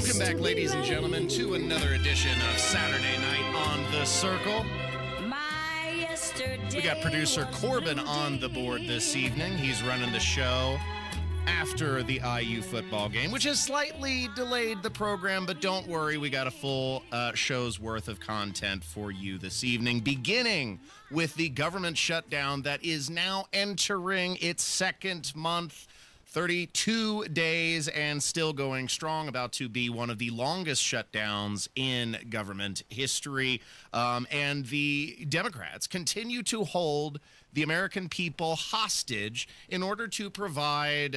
Welcome back, ladies and gentlemen, to another edition of Saturday Night on the Circle. We got producer Corbin on the board this evening. He's running the show after the IU football game, which has slightly delayed the program, but don't worry, we got a full show's worth of content for you this evening, beginning with the government shutdown that is now entering its second month. 32 days and still going strong, about to be one of the longest shutdowns in government history. And the Democrats continue to hold the American people hostage in order to provide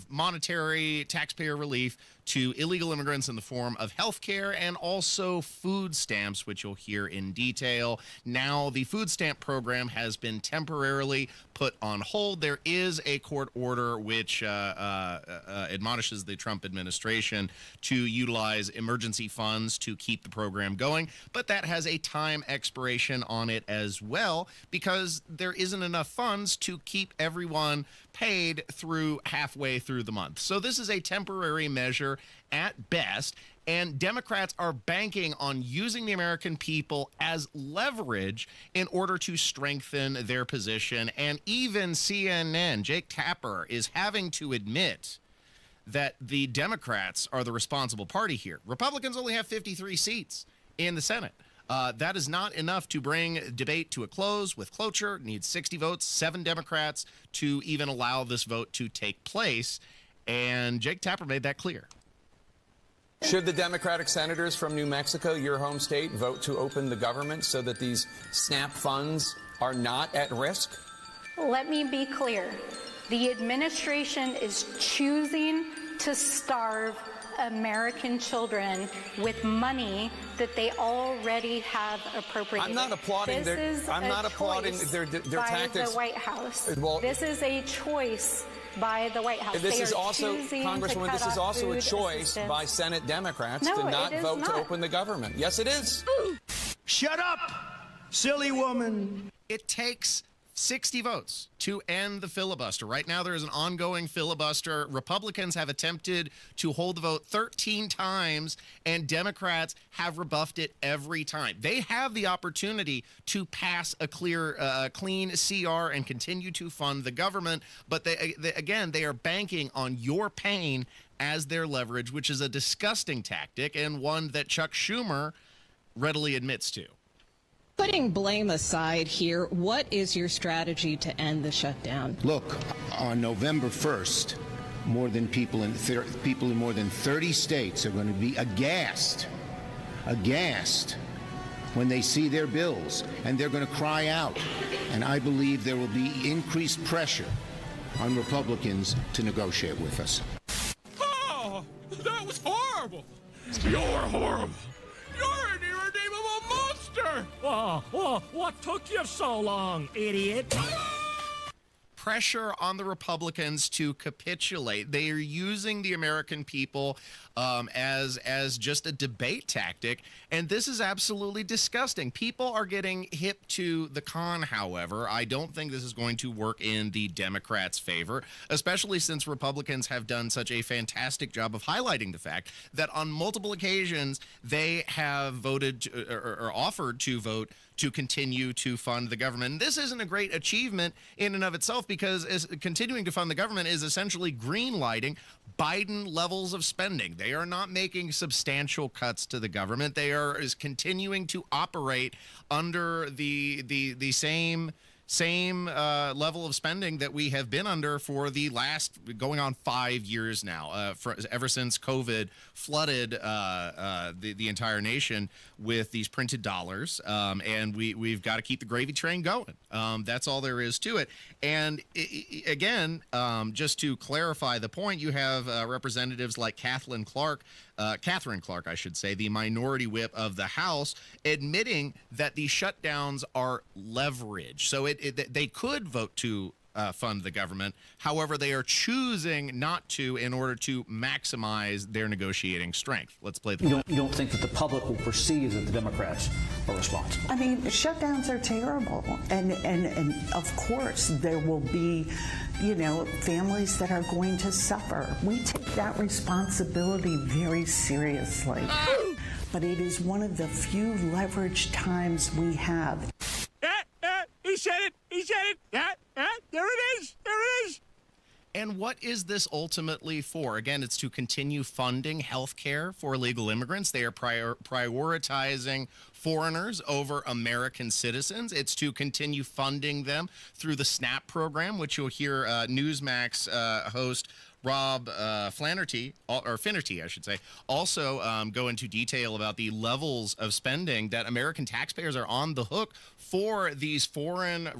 monetary taxpayer relief to illegal immigrants in the form of health care and also food stamps, which you'll hear in detail. Now, the food stamp program has been temporarily put on hold. There is a court order which admonishes the Trump administration to utilize emergency funds to keep the program going, but that has a time expiration on it as well because there isn't enough funds to keep everyone paid through halfway through the month. So this is a temporary measure at best, and Democrats are banking on using the American people as leverage in order to strengthen their position. And even CNN, Jake Tapper, is having to admit that the Democrats are the responsible party here. Republicans only have 53 seats in the Senate. That is not enough to bring debate to a close with cloture. Needs 60 votes, 7 Democrats to even allow this vote to take place. And Jake Tapper made that clear. Should the Democratic senators from New Mexico, your home state, vote to open the government so that these SNAP funds are not at risk? Let me be clear. The administration is choosing to starve American children with money that they already have appropriated. I'm not applauding their by tactics. The White House. Well, this is a choice by the White House. This is also, Congresswoman, this is also a choice by Senate Democrats to not vote to open the government. Yes, it is. Shut up, silly woman. It takes 60 votes to end the filibuster. Right now, there is an ongoing filibuster. Republicans have attempted to hold the vote 13 times, and Democrats have rebuffed it every time. They have the opportunity to pass a clean CR and continue to fund the government, but they are banking on your pain as their leverage, which is a disgusting tactic and one that Chuck Schumer readily admits to. Putting blame aside here, what is your strategy to end the shutdown? Look, on November 1st, people in more than 30 states are going to be aghast when they see their bills, and they're going to cry out. And I believe there will be increased pressure on Republicans to negotiate with us. Oh, that was horrible. You're horrible. You're an irredeemable monster! Oh, what took you so long, idiot? Pressure on the Republicans to capitulate. They are using the American people as just a debate tactic, and this is absolutely disgusting. People are getting hip to the con, however. I don't think this is going to work in the Democrats' favor, especially since Republicans have done such a fantastic job of highlighting the fact that on multiple occasions they have voted or offered to vote to continue to fund the government. And this isn't a great achievement in and of itself because continuing to fund the government is essentially green-lighting Biden levels of spending. They are not making substantial cuts to the government. They are continuing to operate under the same level of spending that we have been under for the last going on 5 years now, ever since COVID flooded the entire nation with these printed dollars, and we've got to keep the gravy train going. That's all there is to it. And again, just to clarify the point, you have representatives like Catherine Clark, I should say, the minority whip of the House, admitting that the shutdowns are leverage. So they could vote to fund the government. However, they are choosing not to in order to maximize their negotiating strength. Let's play the You don't think that the public will perceive that the Democrats are responsible? I mean, shutdowns are terrible. And of course, there will be, families that are going to suffer. We take that responsibility very seriously. But it is one of the few leveraged times we have. He said it. He said it. There it is. There it is. And what is this ultimately for? Again, it's to continue funding health care for illegal immigrants. They are prioritizing foreigners over American citizens. It's to continue funding them through the SNAP program, which you'll hear Newsmax host Rob Finnerty, I should say, also go into detail about the levels of spending that American taxpayers are on the hook for these foreign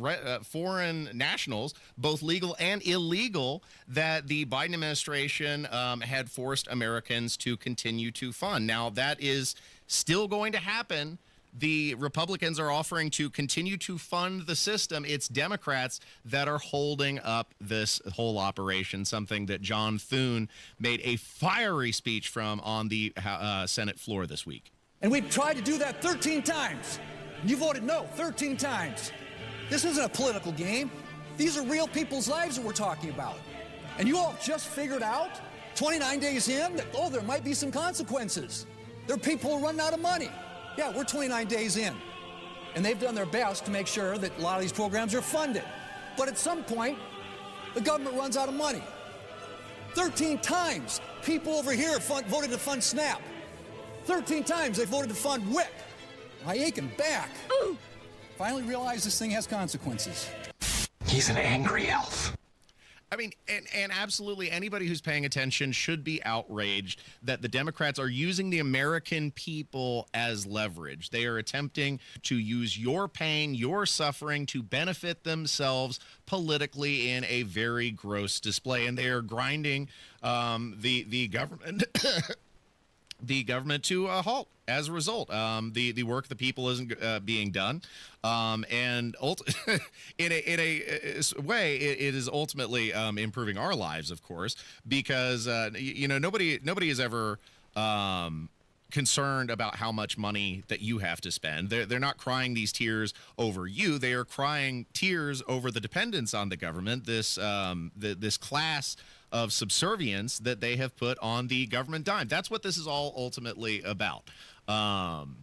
nationals, both legal and illegal, that the Biden administration had forced Americans to continue to fund. Now, that is still going to happen. The Republicans are offering to continue to fund the system. It's Democrats that are holding up this whole operation, something that John Thune made a fiery speech from on the Senate floor this week. And we've tried to do that 13 times. You voted no 13 times. This isn't a political game. These are real people's lives that we're talking about. And you all just figured out 29 days in that, there might be some consequences. There are people who run out of money. Yeah, we're 29 days in, and they've done their best to make sure that a lot of these programs are funded. But at some point, the government runs out of money. 13 times, people over here voted to fund SNAP. 13 times they voted to fund WIC. My aching back. Finally realized this thing has consequences. He's an angry elf. I mean, and absolutely anybody who's paying attention should be outraged that the Democrats are using the American people as leverage. They are attempting to use your pain, your suffering to benefit themselves politically in a very gross display. And they are grinding the government the government to a halt as a result. The work of the people isn't being done. And in a way, it is ultimately improving our lives, of course, because, nobody is ever concerned about how much money that you have to spend. They're not crying these tears over you. They are crying tears over the dependence on the government, this class of subservience that they have put on the government dime. That's what this is all ultimately about. And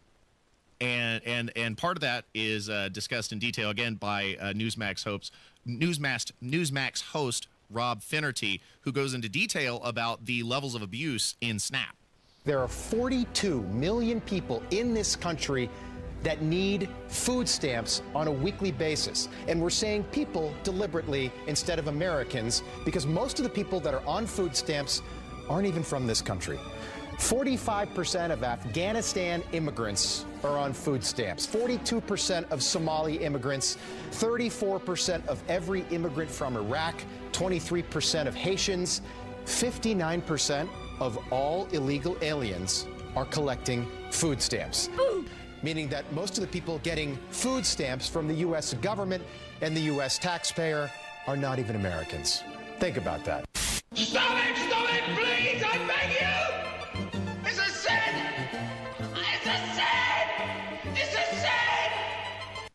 part of that is discussed in detail again by Newsmax host Rob Finnerty, who goes into detail about the levels of abuse in SNAP. There are 42 million people in this country that need food stamps on a weekly basis. And we're saying people deliberately instead of Americans, because most of the people that are on food stamps aren't even from this country. 45% of Afghanistan immigrants are on food stamps, 42% of Somali immigrants, 34% of every immigrant from Iraq, 23% of Haitians, 59% of all illegal aliens are collecting food stamps. Meaning that most of the people getting food stamps from the U.S. government and the U.S. taxpayer are not even Americans. Think about that. Stop it, please, I beg you! It's a sin! It's a sin! It's a sin!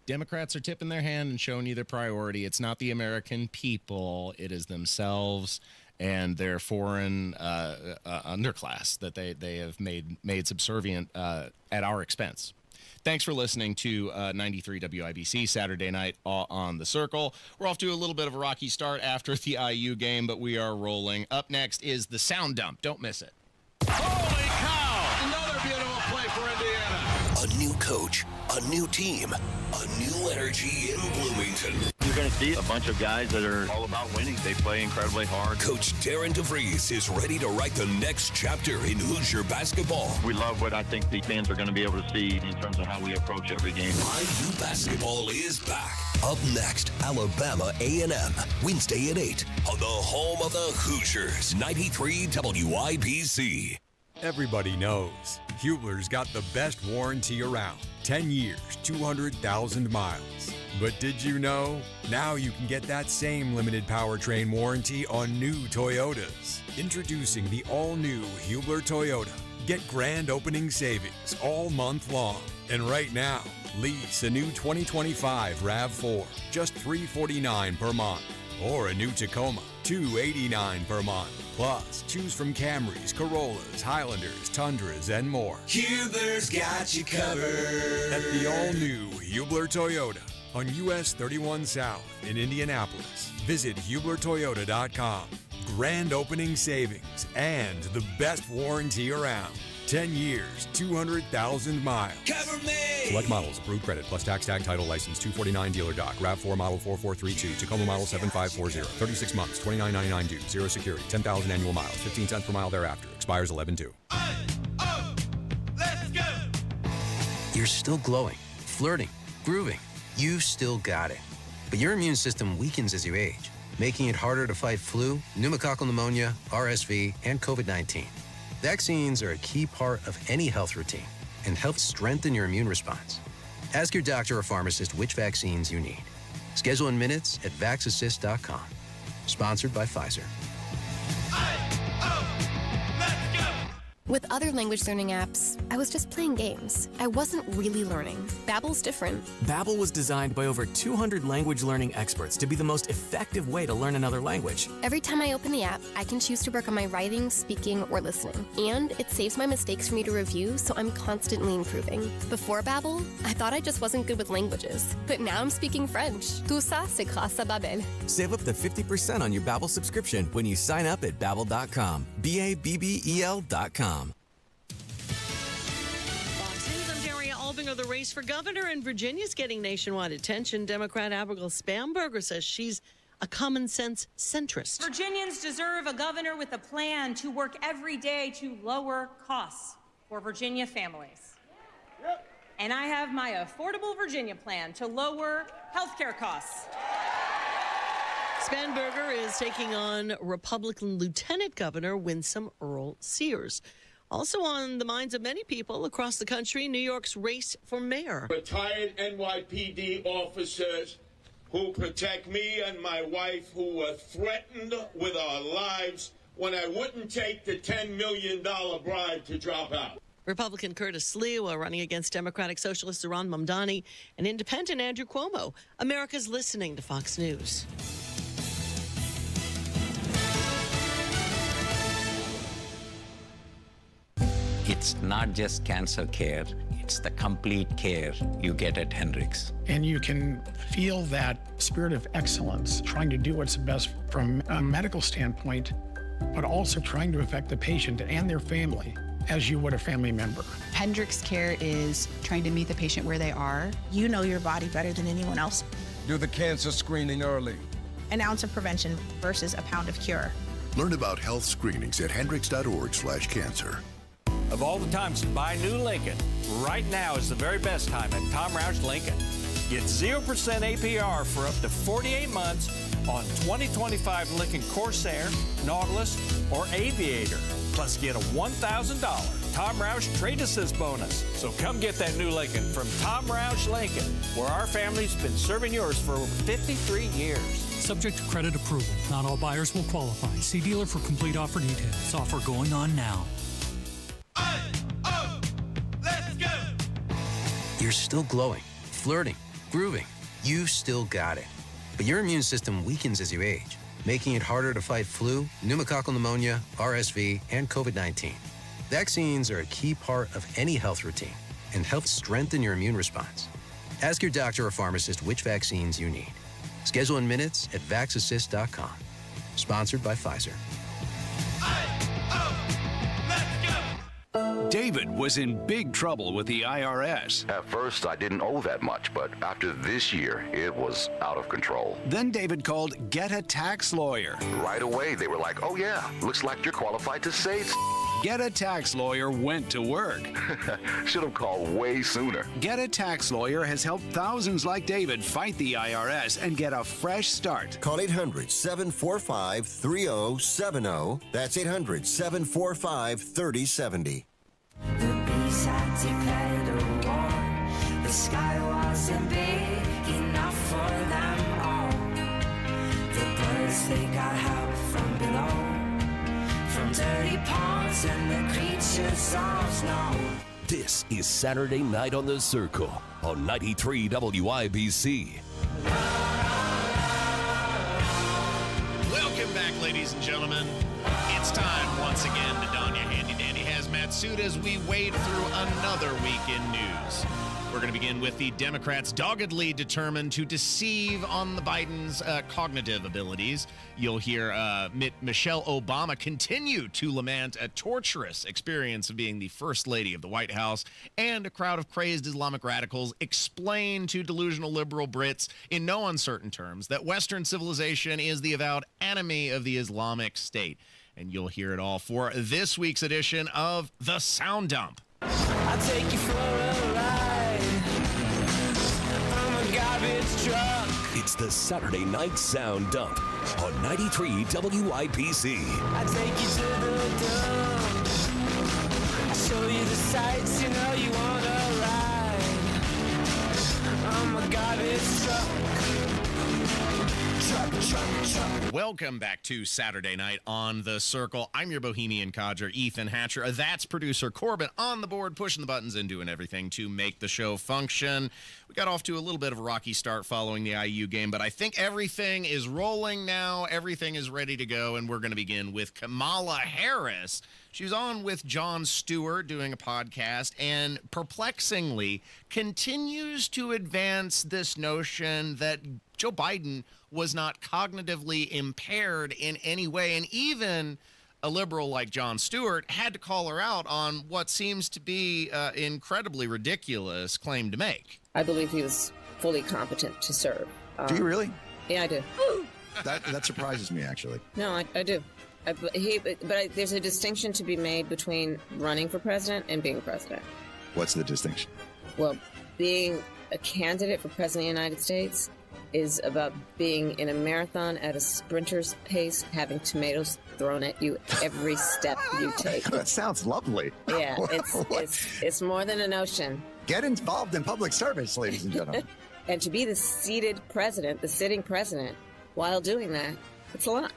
Democrats are tipping their hand and showing you their priority. It's not the American people, it is themselves and their foreign underclass that they have made subservient at our expense. Thanks for listening to 93 WIBC Saturday night on The Circle. We're off to a little bit of a rocky start after the IU game, but we are rolling. Up next is the Sound Dump. Don't miss it. Holy cow! Another beautiful play for Indiana. A new coach, a new team, a new energy in Bloomington. You're going to see a bunch of guys that are all about winning. They play incredibly hard. Coach Darren DeVries is ready to write the next chapter in Hoosier basketball. We love what I think the fans are going to be able to see in terms of how we approach every game. IU basketball is back. Up next, Alabama A&M, Wednesday at 8 on the home of the Hoosiers, 93 WIBC. Everybody knows Hubler's got the best warranty around. 10 years, 200,000 miles. But did you know? Now you can get that same limited powertrain warranty on new Toyotas. Introducing the all-new Hubler Toyota. Get grand opening savings all month long. And right now, lease a new 2025 RAV4, just $349 per month. Or a new Tacoma, $289 per month. Plus, choose from Camrys, Corollas, Highlanders, Tundras, and more. Hubler's got you covered. At the all-new Hubler Toyota on US 31 South in Indianapolis. Visit HublerToyota.com. Grand opening savings and the best warranty around. 10 years, 200,000 miles. Cover me! Select models, approved credit, plus tax tag title license, 249 dealer doc, RAV4 model 4432, Tacoma model 7540, 36 months, $29.99 due, 0 security, 10,000 annual miles, 15 cents per mile thereafter, expires 11/2. Let's go! You're still glowing, flirting, grooving. You've still got it. But your immune system weakens as you age, making it harder to fight flu, pneumococcal pneumonia, RSV, and COVID-19. Vaccines are a key part of any health routine and help strengthen your immune response. Ask your doctor or pharmacist which vaccines you need. Schedule in minutes at vaxassist.com. Sponsored by Pfizer. With other language learning apps, I was just playing games. I wasn't really learning. Babbel's different. Babbel was designed by over 200 language learning experts to be the most effective way to learn another language. Every time I open the app, I can choose to work on my writing, speaking, or listening. And it saves my mistakes for me to review, so I'm constantly improving. Before Babbel, I thought I just wasn't good with languages. But now I'm speaking French. Tout ça, c'est grâce à Babbel. Save up to 50% on your Babbel subscription when you sign up at Babbel.com. BABBEL.com. The race for governor in Virginia is getting nationwide attention. Democrat Abigail Spanberger says she's a common sense centrist. Virginians deserve a governor with a plan to work every day to lower costs for Virginia families. And I have my Affordable Virginia plan to lower health care costs. Spanberger is taking on Republican Lieutenant Governor Winsome Earl Sears. Also on the minds of many people across the country, New York's race for mayor. Retired NYPD officers who protect me and my wife, who were threatened with our lives when I wouldn't take the $10 million bribe to drop out. Republican Curtis Sliwa running against Democratic Socialist Zohran Mamdani and Independent Andrew Cuomo. America's listening to Fox News. It's not just cancer care, it's the complete care you get at Hendricks. And you can feel that spirit of excellence, trying to do what's best from a medical standpoint, but also trying to affect the patient and their family as you would a family member. Hendricks Care is trying to meet the patient where they are. You know your body better than anyone else. Do the cancer screening early. An ounce of prevention versus a pound of cure. Learn about health screenings at hendricks.org/cancer. Of all the times to buy new Lincoln, right now is the very best time at Tom Roush Lincoln. Get 0% APR for up to 48 months on 2025 Lincoln Corsair, Nautilus, or Aviator. Plus get a $1,000 Tom Roush Trade Assist bonus. So come get that new Lincoln from Tom Roush Lincoln, where our family's been serving yours for over 53 years. Subject to credit approval. Not all buyers will qualify. See dealer for complete offer details. Offer going on now. Let's go! You're still glowing, flirting, grooving. You've still got it. But your immune system weakens as you age, making it harder to fight flu, pneumococcal pneumonia, RSV, and COVID-19. Vaccines are a key part of any health routine and help strengthen your immune response. Ask your doctor or pharmacist which vaccines you need. Schedule in minutes at vaxassist.com. Sponsored by Pfizer. David was in big trouble with the IRS. At first, I didn't owe that much, but after this year, it was out of control. Then David called Get a Tax Lawyer. Right away, they were like, oh yeah, looks like you're qualified to say Get a Tax Lawyer went to work. Should have called way sooner. Get a Tax Lawyer has helped thousands like David fight the IRS and get a fresh start. Call 800-745-3070. That's 800-745-3070. The anti-pedal war. The sky wasn't big enough for them all. The birds, they got help from below, from dirty ponds and the creatures of snow. This is Saturday Night on the Circle on 93 WIBC. Welcome back, ladies and gentlemen. It's time once again to don your handy-dandy hazmat suit as we wade through another week in news. We're going to begin with the Democrats doggedly determined to deceive on the Biden's cognitive abilities. You'll hear Michelle Obama continue to lament a torturous experience of being the First Lady of the White House, and a crowd of crazed Islamic radicals explain to delusional liberal Brits in no uncertain terms that Western civilization is the avowed enemy of the Islamic State. And you'll hear it all for this week's edition of The Sound Dump. I'll take you for a ride. I'm a garbage truck. It's the Saturday Night Sound Dump on 93 WIBC. I take you to the dump. I show you the sights, you know you wanna ride. I'm a garbage truck. Welcome back to Saturday Night on the Circle. I'm your bohemian codger, Ethan Hatcher. That's producer Corbin on the board, pushing the buttons and doing everything to make the show function. We got off to a little bit of a rocky start following the IU game, but I think everything is rolling now. Everything is ready to go, and we're going to begin with Kamala Harris. She was on with Jon Stewart doing a podcast and perplexingly continues to advance this notion that Joe Biden was not cognitively impaired in any way. And even a liberal like Jon Stewart had to call her out on what seems to be incredibly ridiculous claim to make. I believe he was fully competent to serve. Do you really? Yeah, I do. That surprises me, actually. No, I do. But there's a distinction to be made between running for president and being president. What's the distinction? Well, being a candidate for president of the United States is about being in a marathon at a sprinter's pace, having tomatoes thrown at you every step you take. That sounds lovely. Yeah, it's more than a notion. Get involved in public service, ladies and gentlemen. And to be the seated president, the sitting president, while doing that, it's a lot.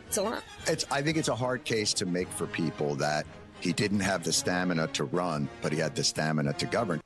It's a lot. I think it's a hard case to make for people that he didn't have the stamina to run, but he had the stamina to govern.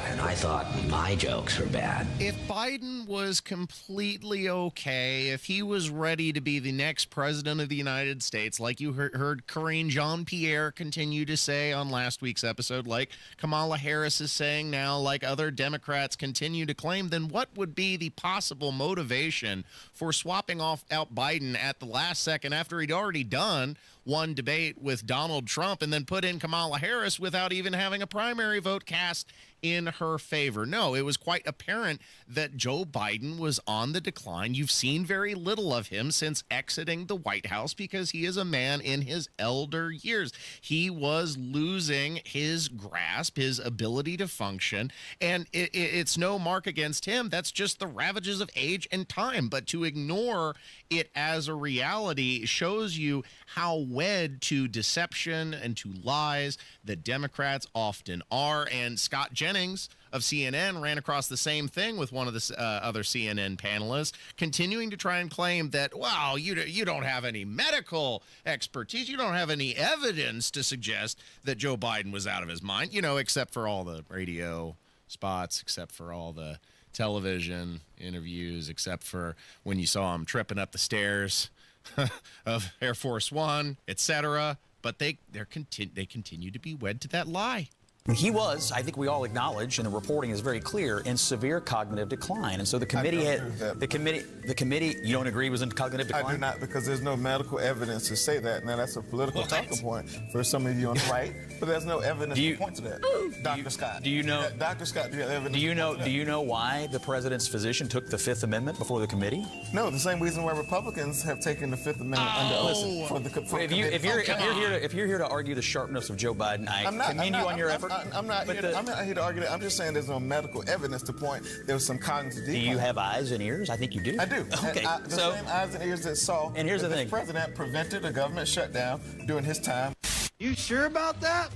And I thought my jokes were bad. If Biden was completely okay, if he was ready to be the next president of the United States, like you heard Karine Jean-Pierre continue to say on last week's episode, like Kamala Harris is saying now, like other Democrats continue to claim, then what would be the possible motivation for swapping out Biden at the last second after he'd already done one debate with Donald Trump and then put in Kamala Harris without even having a primary vote cast in her favor? No, it was quite apparent that Joe Biden was on the decline. You've seen very little of him since exiting the White House because he is a man in his elder years. He was losing his grasp, his ability to function, and it's no mark against him. That's just the ravages of age and time. But to ignore it as a reality shows you how wed to deception and to lies the Democrats often are. And Scott Jennings of CNN ran across the same thing with one of the other CNN panelists, continuing to try and claim that, wow, you don't have any medical expertise, you don't have any evidence to suggest that Joe Biden was out of his mind, except for all the radio spots, except for all the television interviews, except for when you saw him tripping up the stairs of Air Force One, etc. But they continue to be wed to that lie. He was, I think we all acknowledge, and the reporting is very clear, in severe cognitive decline. And so the committee the committee, you don't agree was in cognitive decline? I do not, because there's no medical evidence to say that. Now, that's a political talking point for some of you on the right, but there's no evidence to point to that. Dr. Scott. Do you know? Dr. Scott, do you have evidence? Do you know why the president's physician took the Fifth Amendment before the committee? No, the same reason why Republicans have taken the Fifth Amendment under oath for the committee. If you're here to argue the sharpness of Joe Biden, I commend you on your effort. I'm not here to argue that. I'm just saying there's no medical evidence to point there was some cognitive decline. Do you have eyes and ears? I think you do. I do. Okay. The same eyes and ears that saw. And here's the thing. The president prevented a government shutdown during his time. You sure about that?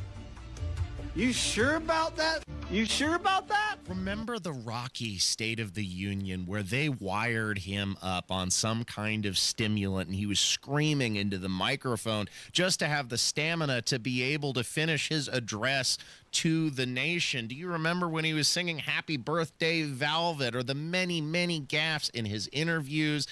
You sure about that? You sure about that? Remember the Rocky State of the Union where they wired him up on some kind of stimulant and he was screaming into the microphone just to have the stamina to be able to finish his address to the nation? Do you remember when he was singing Happy Birthday Velvet, or the many, many gaffes in his interviews?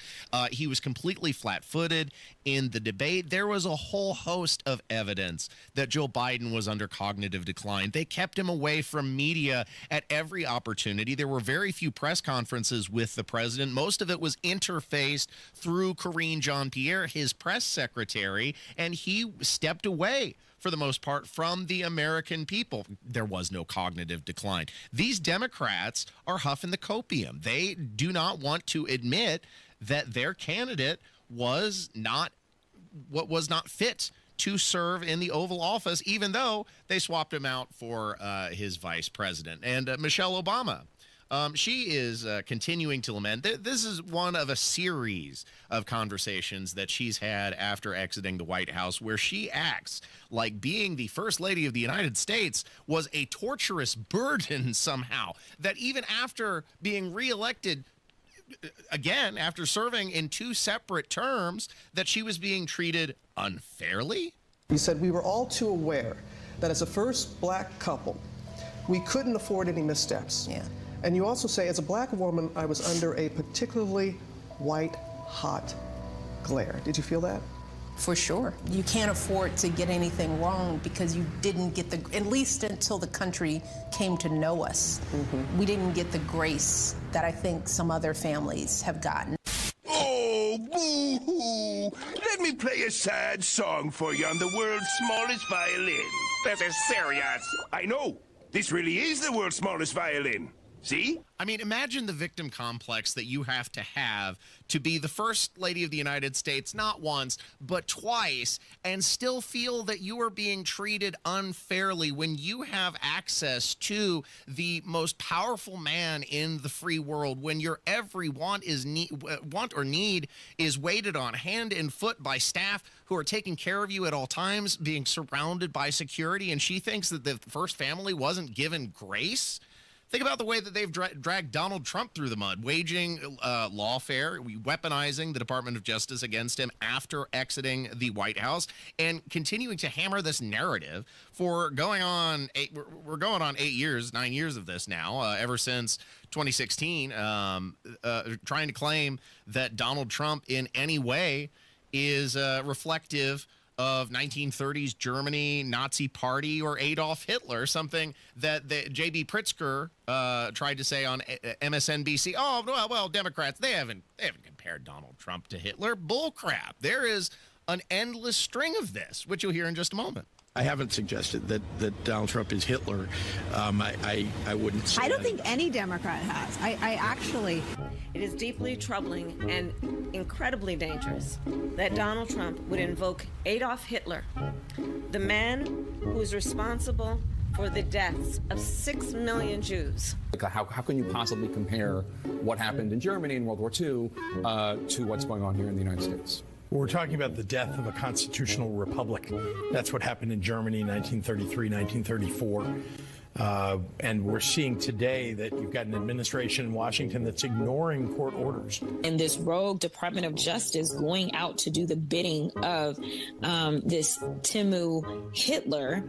He was completely flat-footed in the debate. There was a whole host of evidence that Joe Biden was under cognitive decline. They kept him away from media at every opportunity. There were very few press conferences with the president. Most of it was interfaced through Karine Jean-Pierre, his press secretary, and he stepped away for the most part from the American people. There was no cognitive decline. These Democrats are huffing the copium. They do not want to admit that their candidate was not fit to serve in the Oval Office, even though they swapped him out for his vice president. And Michelle Obama, she is continuing to lament. This is one of a series of conversations that she's had after exiting the White House, where she acts like being the First Lady of the United States was a torturous burden somehow, that even after being reelected again, after serving in 2 separate terms, that she was being treated unfairly? You said we were all too aware that as a first black couple, we couldn't afford any missteps. Yeah. And you also say, as a black woman, I was under a particularly white-hot glare. Did you feel that? For sure. You can't afford to get anything wrong because you didn't get at least until the country came to know us, we didn't get the grace that I think some other families have gotten. Oh, boo-hoo! Let me play a sad song for you on the world's smallest violin. This is serious. I know. This really is the world's smallest violin. See? I mean, imagine the victim complex that you have to be the First Lady of the United States, not once, but twice, and still feel that you are being treated unfairly when you have access to the most powerful man in the free world, when your every want or need is waited on hand and foot by staff who are taking care of you at all times, being surrounded by security, and she thinks that the first family wasn't given grace? Think about the way that they've dragged Donald Trump through the mud, waging lawfare, weaponizing the Department of Justice against him after exiting the White House, and continuing to hammer this narrative for going on we're going on 9 years of this now, ever since 2016, trying to claim that Donald Trump in any way is reflective of 1930s Germany, Nazi Party, or Adolf Hitler, something that J.B. Pritzker tried to say on MSNBC. Oh, well, Democrats, they haven't compared Donald Trump to Hitler. Bull crap. There is an endless string of this, which you'll hear in just a moment. I haven't suggested that Donald Trump is Hitler. I wouldn't say I don't think any Democrat has. I actually... It is deeply troubling and incredibly dangerous that Donald Trump would invoke Adolf Hitler, the man who is responsible for the deaths of 6 million Jews. How can you possibly compare what happened in Germany in World War II to what's going on here in the United States? We're talking about the death of a constitutional republic. That's what happened in Germany in 1933, 1934. And we're seeing today that you've got an administration in Washington that's ignoring court orders. And this rogue Department of Justice going out to do the bidding of this Timu Hitler.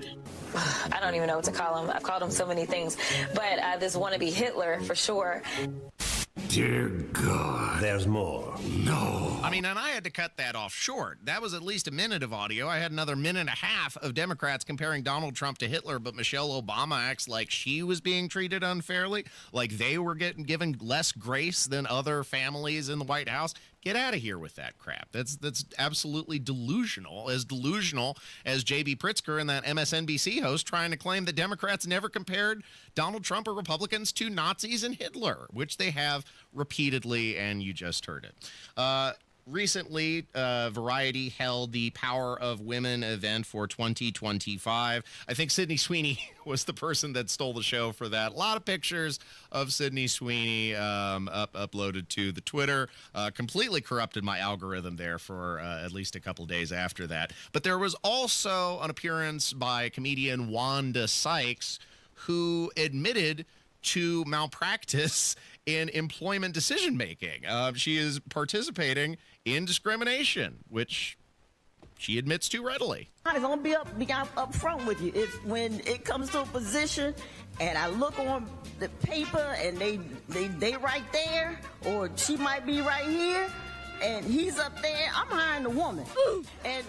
I don't even know what to call him. I've called him so many things. But this wannabe Hitler, for sure. Dear God. There's more. No. I mean, and I had to cut that off short. That was at least a minute of audio. I had another minute and a half of Democrats comparing Donald Trump to Hitler, but Michelle Obama acts like she was being treated unfairly, like they were given less grace than other families in the White House. Get out of here with that crap. That's absolutely delusional as J.B. Pritzker and that MSNBC host trying to claim that Democrats never compared Donald Trump or Republicans to Nazis and Hitler, which they have repeatedly, and you just heard it. recently, Variety held the Power of Women event for 2025. I think Sydney Sweeney was the person that stole the show for that. A lot of pictures of Sydney Sweeney uploaded to the Twitter. Completely corrupted my algorithm there for at least a couple days after that. But there was also an appearance by comedian Wanda Sykes, who admitted to malpractice in employment decision making. She is participating in discrimination, which she admits to readily. I'm gonna be up front with you. If when it comes to a position and I look on the paper and they right there, or she might be right here and he's up there, I'm hiring the woman. And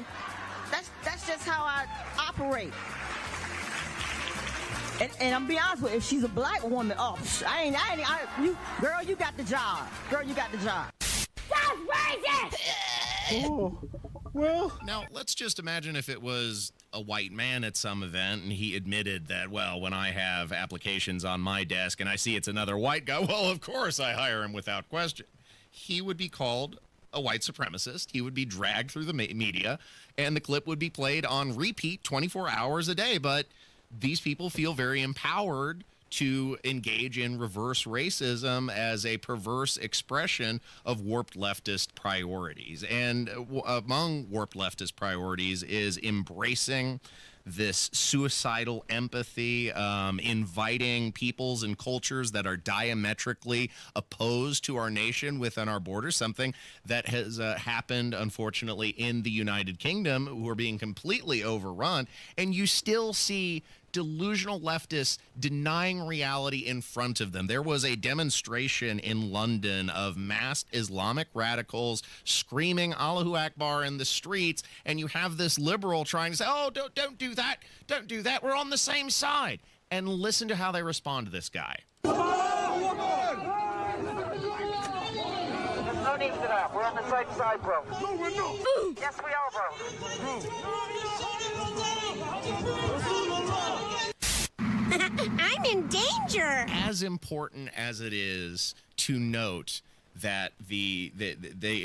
that's just how I operate. And I'm be honest with you, if she's a black woman, girl, you got the job. Girl, you got the job. That's racist! Oh, well. Now, let's just imagine if it was a white man at some event and he admitted that, well, when I have applications on my desk and I see it's another white guy, well, of course I hire him without question. He would be called a white supremacist. He would be dragged through the media, and the clip would be played on repeat 24 hours a day. But these people feel very empowered to engage in reverse racism as a perverse expression of warped leftist priorities. And among warped leftist priorities is embracing this suicidal empathy, inviting peoples and cultures that are diametrically opposed to our nation within our borders, something that has happened, unfortunately, in the United Kingdom, who are being completely overrun. And you still see delusional leftists denying reality in front of them. There was a demonstration in London of masked Islamic radicals screaming Allahu Akbar in the streets, and you have this liberal trying to say, oh, don't do that, don't do that, we're on the same side. And listen to how they respond to this guy. There's no need for that. We're on the same side, bro. No, we're not. Yes, we are, bro. I'm in danger. As important as it is to note that they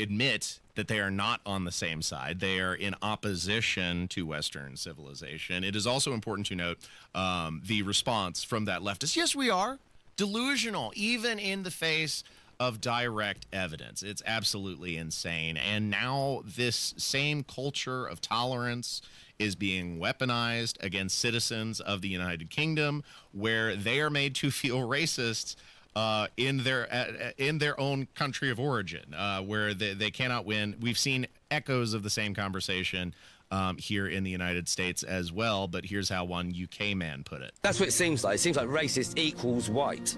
admit that they are not on the same side, they are in opposition to Western civilization, it is also important to note the response from that leftist. Yes, we are delusional, even in the face of direct evidence. It's absolutely insane. And now this same culture of tolerance is being weaponized against citizens of the United Kingdom, where they are made to feel racist in their own country of origin, where they cannot win. We've seen echoes of the same conversation here in the United States as well, but here's how one UK man put it. That's what it seems like. It seems like racist equals white.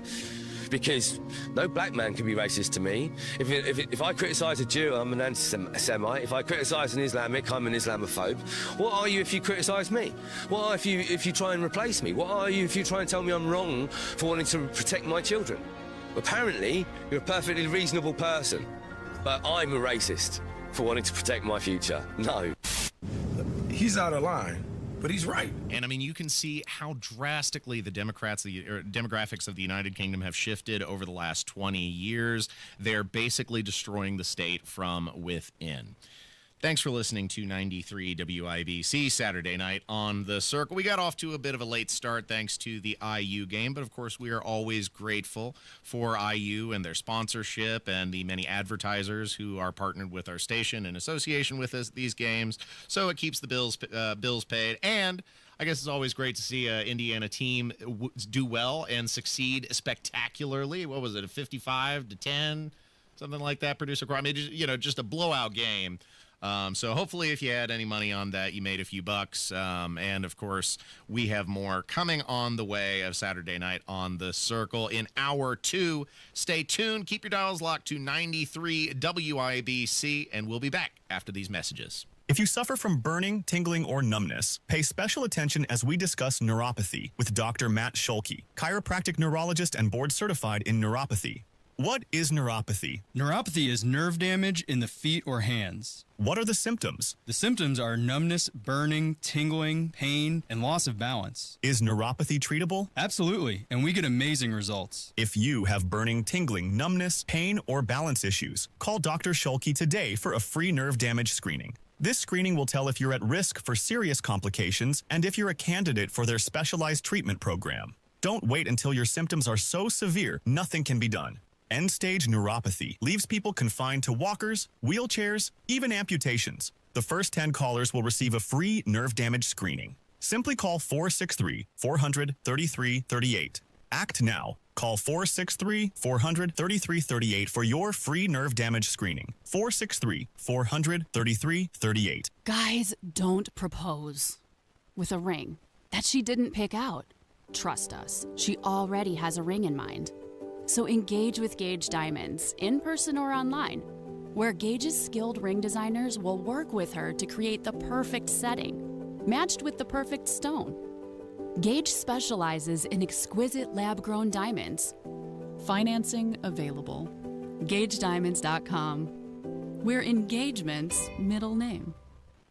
Because no black man can be racist to me. If I criticise a Jew, I'm an anti-Semite. If I criticise an Islamic, I'm an Islamophobe. What are you if you criticise me? What are you if you try and replace me? What are you if you try and tell me I'm wrong for wanting to protect my children? Apparently, you're a perfectly reasonable person. But I'm a racist for wanting to protect my future. No. He's out of line. But he's right. And I mean, you can see how drastically the demographics of the United Kingdom have shifted over the last 20 years. They're basically destroying the state from within. Thanks for listening to 93 WIBC Saturday night on The Circle. We got off to a bit of a late start thanks to the IU game, but of course we are always grateful for IU and their sponsorship and the many advertisers who are partnered with our station in association with these games. So it keeps the bills paid. And I guess it's always great to see an Indiana team do well and succeed spectacularly. What was it, a 55-10, something like that, producer? I mean, just a blowout game. So hopefully if you had any money on that, you made a few bucks. And of course, we have more coming on the way of Saturday night on The Circle in hour 2. Stay tuned. Keep your dials locked to 93 WIBC, and we'll be back after these messages. If you suffer from burning, tingling, or numbness, pay special attention as we discuss neuropathy with Dr. Matt Schulke, chiropractic neurologist and board certified in neuropathy. What is neuropathy? Neuropathy is nerve damage in the feet or hands. What are the symptoms? The symptoms are numbness, burning, tingling, pain, and loss of balance. Is neuropathy treatable? Absolutely, and we get amazing results. If you have burning, tingling, numbness, pain, or balance issues, call Dr. Schulke today for a free nerve damage screening. This screening will tell if you're at risk for serious complications and if you're a candidate for their specialized treatment program. Don't wait until your symptoms are so severe nothing can be done. End-stage neuropathy leaves people confined to walkers, wheelchairs, even amputations. The first 10 callers will receive a free nerve damage screening. Simply call 463-400-3338. Act now. Call 463-400-3338 for your free nerve damage screening. 463-400-3338. Guys, don't propose with a ring that she didn't pick out. Trust us, she already has a ring in mind. So engage with Gage Diamonds, in person or online, where Gage's skilled ring designers will work with her to create the perfect setting, matched with the perfect stone. Gage specializes in exquisite lab-grown diamonds. Financing available. GageDiamonds.com. We're engagement's middle name.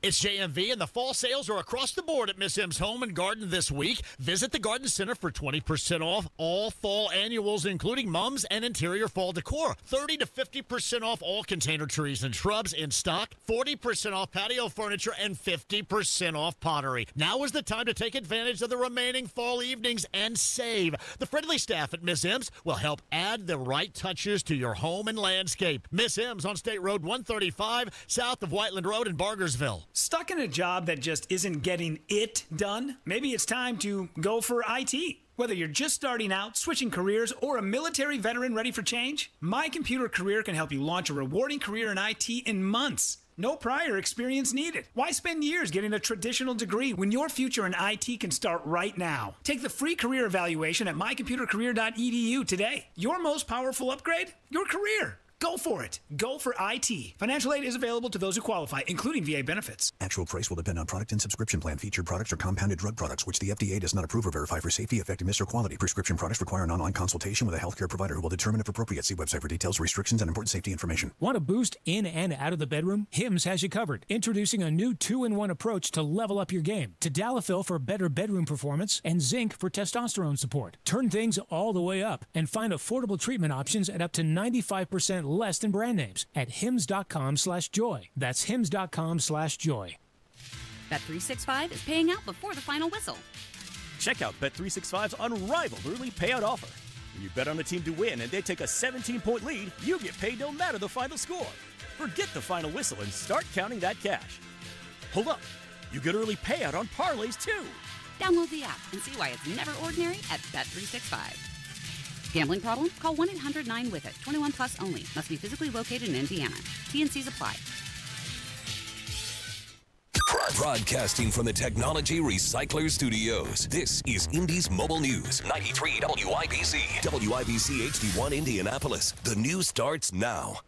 It's JMV, and the fall sales are across the board at Miss M's Home and Garden this week. Visit the Garden Center for 20% off all fall annuals, including mums and interior fall decor. 30 to 50% off all container trees and shrubs in stock. 40% off patio furniture and 50% off pottery. Now is the time to take advantage of the remaining fall evenings and save. The friendly staff at Miss M's will help add the right touches to your home and landscape. Miss M's on State Road 135, south of Whiteland Road in Bargersville. Stuck in a job that just isn't getting it done? Maybe it's time to go for IT. Whether you're just starting out, switching careers, or a military veteran ready for change, My Computer Career can help you launch a rewarding career in IT in months. No prior experience needed. Why spend years getting a traditional degree when your future in IT can start right now? Take the free career evaluation at mycomputercareer.edu today. Your most powerful upgrade? Your career. Go for it. Go for IT. Financial aid is available to those who qualify, including VA benefits. Actual price will depend on product and subscription plan. Featured products are compounded drug products, which the FDA does not approve or verify for safety, effectiveness, or quality. Prescription products require an online consultation with a healthcare provider who will determine if appropriate. See website for details, restrictions, and important safety information. Want a boost in and out of the bedroom? Hims has you covered. Introducing a new 2-in-1 approach to level up your game. Tadalafil for better bedroom performance and zinc for testosterone support. Turn things all the way up and find affordable treatment options at up to 95% less than brand names at hims.com/joy. That's hims.com/joy. Bet365 is paying out before the final whistle. Check out Bet365's unrivaled early payout offer. When you bet on a team to win and they take a 17-point lead, you get paid no matter the final score. Forget the final whistle and start counting that cash. Hold up. You get early payout on parlays, too. Download the app and see why it's never ordinary at Bet365. Gambling problem? Call 1-800-9-WITH-IT. 21 plus only. Must be physically located in Indiana. T&Cs apply. Broadcasting from the Technology Recycler Studios, this is Indy's Mobile News. 93 WIBC. WIBC HD1 Indianapolis. The news starts now.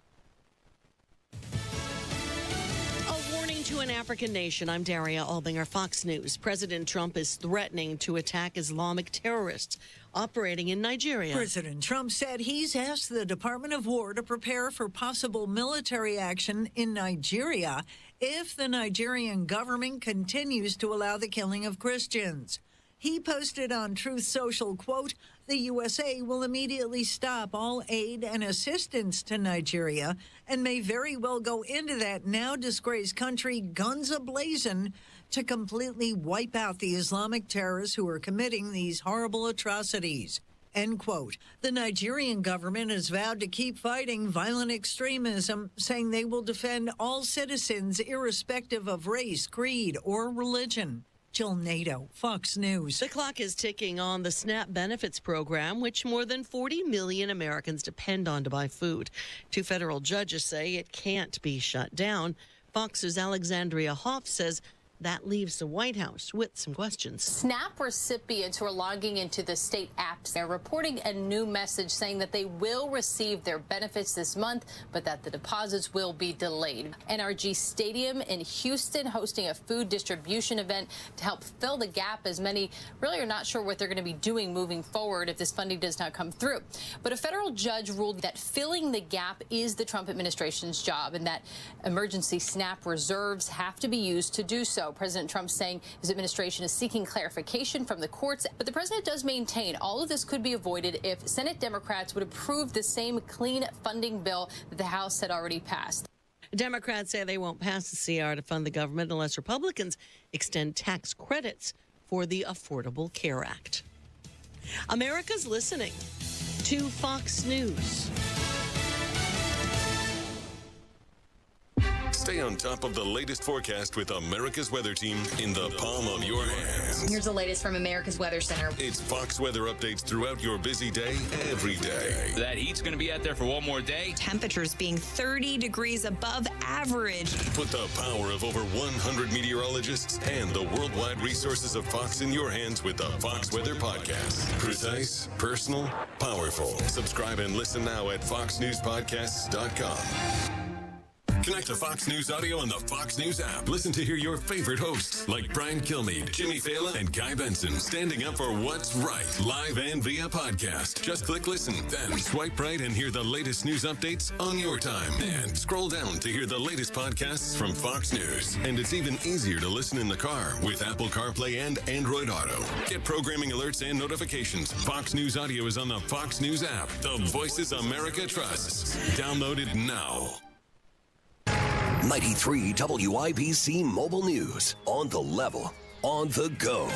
To an African nation, I'm Daria Albinger, Fox News. President Trump is threatening to attack Islamic terrorists operating in Nigeria. President Trump said he's asked the Department of War to prepare for possible military action in Nigeria if the Nigerian government continues to allow the killing of Christians. He posted on Truth Social, quote, "The USA will immediately stop all aid and assistance to Nigeria and may very well go into that now disgraced country guns ablazing to completely wipe out the Islamic terrorists who are committing these horrible atrocities." End quote. The Nigerian government has vowed to keep fighting violent extremism, saying they will defend all citizens irrespective of race, creed, or religion. Jill Nato, Fox News. The clock is ticking on the SNAP benefits program, which more than 40 million Americans depend on to buy food. Two federal judges say it can't be shut down. Fox's Alexandria Hoff says That leaves the White House with some questions. SNAP recipients who are logging into the state apps are reporting a new message saying that they will receive their benefits this month, but that the deposits will be delayed. NRG Stadium in Houston hosting a food distribution event to help fill the gap, as many really are not sure what they're going to be doing moving forward if this funding does not come through. But a federal judge ruled that filling the gap is the Trump administration's job and that emergency SNAP reserves have to be used to do so. President Trump saying his administration is seeking clarification from the courts, but the president does maintain all of this could be avoided if Senate Democrats would approve the same clean funding bill that the House had already passed. Democrats say they won't pass the CR to fund the government unless Republicans extend tax credits for the Affordable Care Act. America's listening to Fox News. Stay on top of the latest forecast with America's Weather Team in the palm of your hands. Here's the latest from America's Weather Center. It's Fox weather updates throughout your busy day, every day. That heat's going to be out there for one more day. Temperatures being 30 degrees above average. Put the power of over 100 meteorologists and the worldwide resources of Fox in your hands with the Fox Weather Podcast. Precise, personal, powerful. Subscribe and listen now at foxnewspodcasts.com. Connect to Fox News Audio on the Fox News app. Listen to hear your favorite hosts like Brian Kilmeade, Jimmy Fallon, and Guy Benson standing up for what's right, live and via podcast. Just click listen, then swipe right and hear the latest news updates on your time. And scroll down to hear the latest podcasts from Fox News. And it's even easier to listen in the car with Apple CarPlay and Android Auto. Get programming alerts and notifications. Fox News Audio is on the Fox News app. The voices America trusts. Download it now. 93 WIBC Mobile News. On the level, on the go.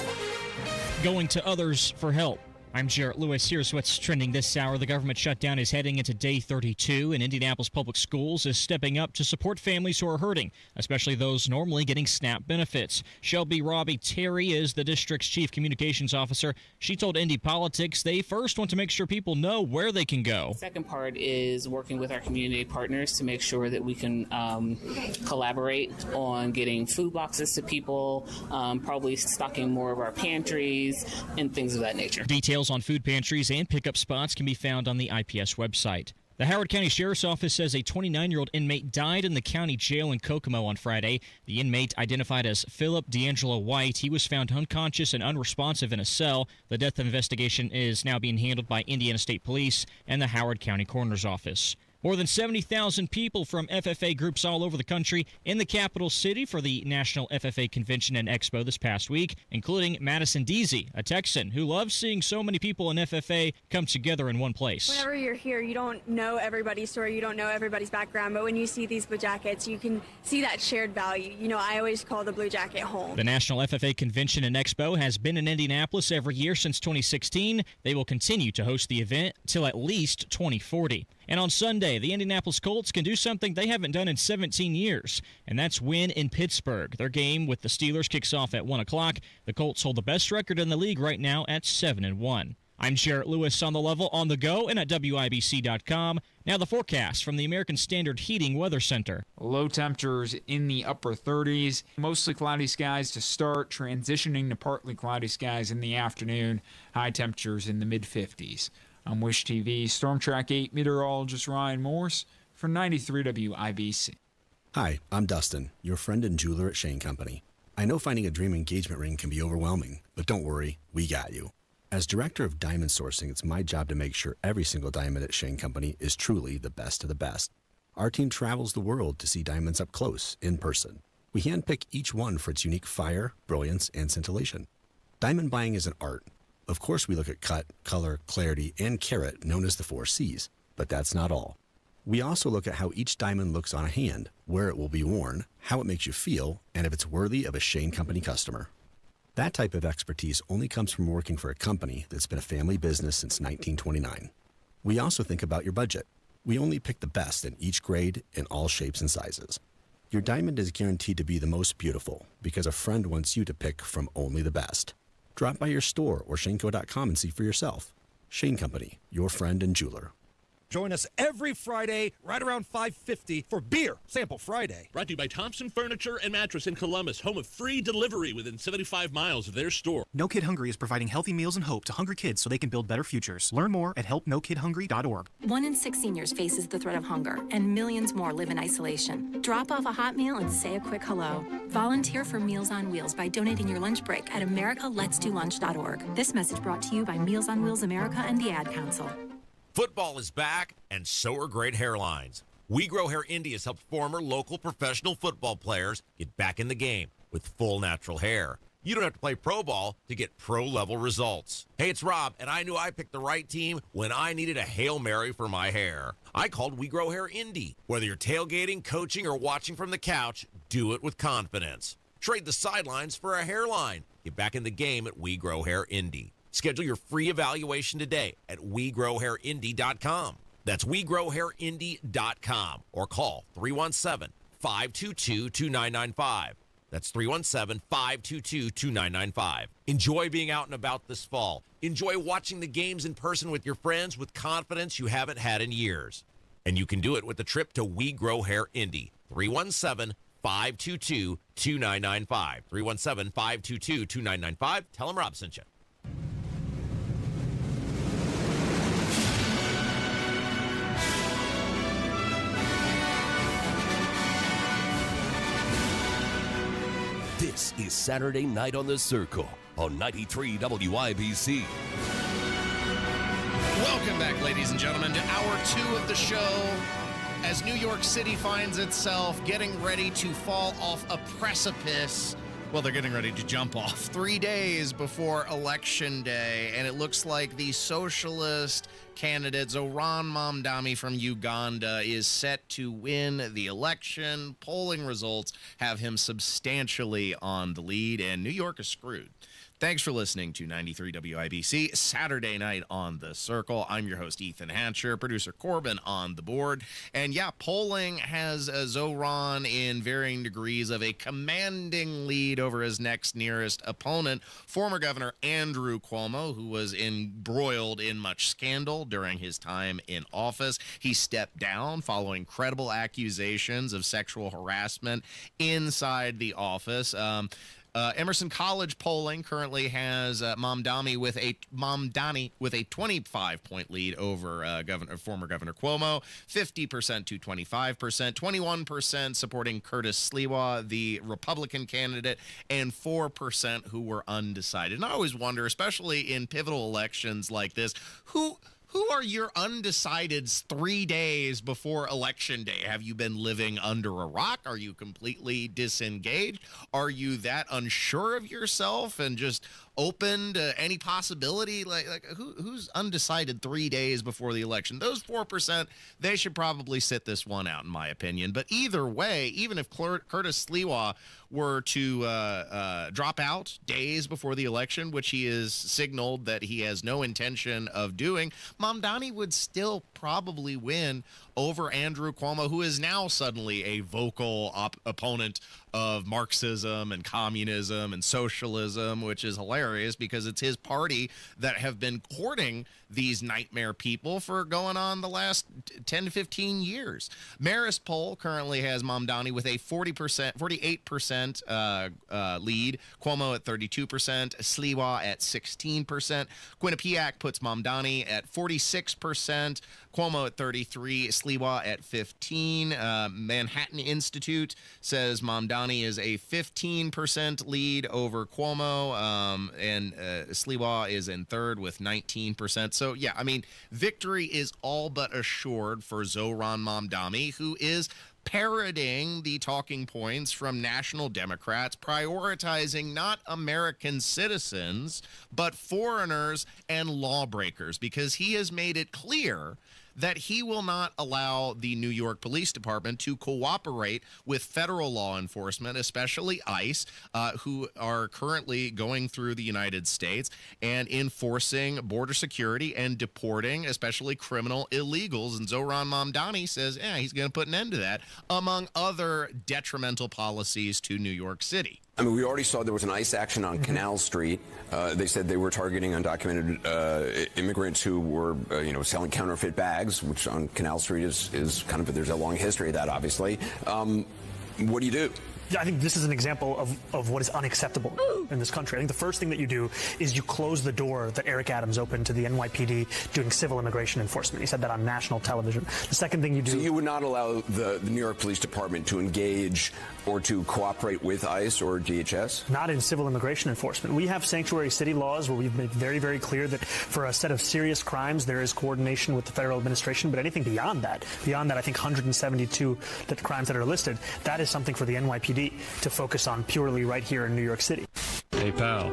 Going to others for help. I'm Jarrett Lewis. Here's what's trending this hour. The government shutdown is heading into day 32, and Indianapolis Public Schools is stepping up to support families who are hurting, especially those normally getting SNAP benefits. Shelby Robbie Terry is the district's chief communications officer. She told Indy Politics they first want to make sure people know where they can go. The second part is working with our community partners to make sure that we can collaborate on getting food boxes to people, probably stocking more of our pantries and things of that nature. Details on food pantries and pickup spots can be found on the IPS website. The Howard County Sheriff's Office says a 29-year-old inmate died in the county jail in Kokomo on Friday. The inmate, identified as Philip D'Angelo White, he was found unconscious and unresponsive in a cell. The death investigation is now being handled by Indiana State Police and the Howard County Coroner's Office. More than 70,000 people from FFA groups all over the country in the capital city for the National FFA Convention and Expo this past week, including Madison Deasy, a Texan who loves seeing so many people in FFA come together in one place. Whenever you're here, you don't know everybody's story, you don't know everybody's background, but when you see these blue jackets, you can see that shared value. You know, I always call the blue jacket home. The National FFA Convention and Expo has been in Indianapolis every year since 2016. They will continue to host the event till at least 2040. And on Sunday, the Indianapolis Colts can do something they haven't done in 17 years, and that's win in Pittsburgh. Their game with the Steelers kicks off at 1 o'clock. The Colts hold the best record in the league right now at 7-1. I'm Jarrett Lewis on the level, on the go, and at WIBC.com. Now the forecast from the American Standard Heating Weather Center. Low temperatures in the upper 30s. Mostly cloudy skies to start, transitioning to partly cloudy skies in the afternoon. High temperatures in the mid-50s. I'm Wish TV Storm Track 8 meteorologist Ryan Morse for 93 WIBC. Hi, I'm Dustin, your friend and jeweler at Shane Company. I know finding a dream engagement ring can be overwhelming, but don't worry, we got you. As director of diamond sourcing, it's my job to make sure every single diamond at Shane Company is truly the best of the best. Our team travels the world to see diamonds up close, in person. We handpick each one for its unique fire, brilliance, and scintillation. Diamond buying is an art. Of course, we look at cut, color, clarity, and carat, known as the 4 C's. But that's not all. We also look at how each diamond looks on a hand, where it will be worn, how it makes you feel, and if it's worthy of a Shane Company customer. That type of expertise only comes from working for a company that's been a family business since 1929. We also think about your budget. We only pick the best in each grade in all shapes and sizes. Your diamond is guaranteed to be the most beautiful because a friend wants you to pick from only the best. Drop by your store or shaneco.com and see for yourself. Shane Company, your friend and jeweler. Join us every Friday right around 5:50 for Beer Sample Friday. Brought to you by Thompson Furniture and Mattress in Columbus, home of free delivery within 75 miles of their store. No Kid Hungry is providing healthy meals and hope to hungry kids so they can build better futures. Learn more at helpnokidhungry.org. 1 in 6 seniors faces the threat of hunger, and millions more live in isolation. Drop off a hot meal and say a quick hello. Volunteer for Meals on Wheels by donating your lunch break at americaletsdolunch.org. This message brought to you by Meals on Wheels America and the Ad Council. Football is back, and so are great hairlines. We Grow Hair Indy has helped former local professional football players get back in the game with full natural hair. You don't have to play pro ball to get pro-level results. Hey, it's Rob, and I knew I picked the right team when I needed a Hail Mary for my hair. I called We Grow Hair Indy. Whether you're tailgating, coaching, or watching from the couch, do it with confidence. Trade the sidelines for a hairline. Get back in the game at We Grow Hair Indy. Schedule your free evaluation today at WeGrowHairIndy.com. That's WeGrowHairIndy.com or call 317-522-2995. That's 317-522-2995. Enjoy being out and about this fall. Enjoy watching the games in person with your friends with confidence you haven't had in years. And you can do it with a trip to We Grow Hair Indy. 317-522-2995. 317-522-2995. Tell them Rob sent you. This is Saturday Night on the Circle on 93 WIBC. Welcome back, ladies and gentlemen, to hour 2 of the show. As New York City finds itself getting ready to fall off a precipice. Well, they're getting ready to jump off 3 days before Election Day, and it looks like the socialist candidate Zoran Mamdani from Uganda is set to win the election. Polling results have him substantially on the lead, and New York is screwed. Thanks for listening to 93 WIBC, Saturday Night on the Circle. I'm your host, Ethan Hatcher, producer Corbin on the board. And yeah, polling has Zoran in varying degrees of a commanding lead over his next nearest opponent, former Governor Andrew Cuomo, who was embroiled in much scandal during his time in office. He stepped down following credible accusations of sexual harassment inside the office. Emerson College polling currently has Mamdani with a 25-point lead over former Governor Cuomo, 50% to 25%, 21% supporting Curtis Sliwa, the Republican candidate, and 4% who were undecided. And I always wonder, especially in pivotal elections like this, who are your undecideds 3 days before Election Day? Have you been living under a rock? Are you completely disengaged? Are you that unsure of yourself and just open to any possibility? Like who's undecided 3 days before the election? Those 4%, they should probably sit this one out, in my opinion. But either way, even if Curtis Sliwa were to drop out days before the election, which he has signaled that he has no intention of doing, Mamdani would still probably win over Andrew Cuomo, who is now suddenly a vocal opponent of Marxism and communism and socialism, which is hilarious because it's his party that have been courting these nightmare people for going on the last 10 to 15 years. Marist poll currently has Mamdani with a 48% lead, Cuomo at 32%, Sliwa at 16%. Quinnipiac puts Mamdani at 46%, Cuomo at 33%, Sliwa at 15%. Manhattan Institute says Mamdani is a 15% lead over Cuomo, and Sliwa is in third with 19%. So, yeah, I mean, victory is all but assured for Zoran Mamdani, who is parroting the talking points from national Democrats, prioritizing not American citizens, but foreigners and lawbreakers, because he has made it clear that he will not allow the New York Police Department to cooperate with federal law enforcement, especially ICE, who are currently going through the United States and enforcing border security and deporting, especially criminal illegals. And Zoran Mamdani says, he's going to put an end to that, among other detrimental policies to New York City. I mean, we already saw there was an ICE action on Canal Street. They said they were targeting undocumented immigrants who were, selling counterfeit bags, which on Canal Street is kind of, there's a long history of that, obviously. What do you do? I think this is an example of what is unacceptable in this country. I think the first thing that you do is you close the door that Eric Adams opened to the NYPD doing civil immigration enforcement. He said that on national television. The second thing you do... So you would not allow the New York Police Department to engage or to cooperate with ICE or DHS? Not in civil immigration enforcement. We have sanctuary city laws where we've made very, very clear that for a set of serious crimes, there is coordination with the federal administration. But anything beyond that, I think 172 crimes that are listed, that is something for the NYPD to focus on purely right here in New York City. Hey, pal,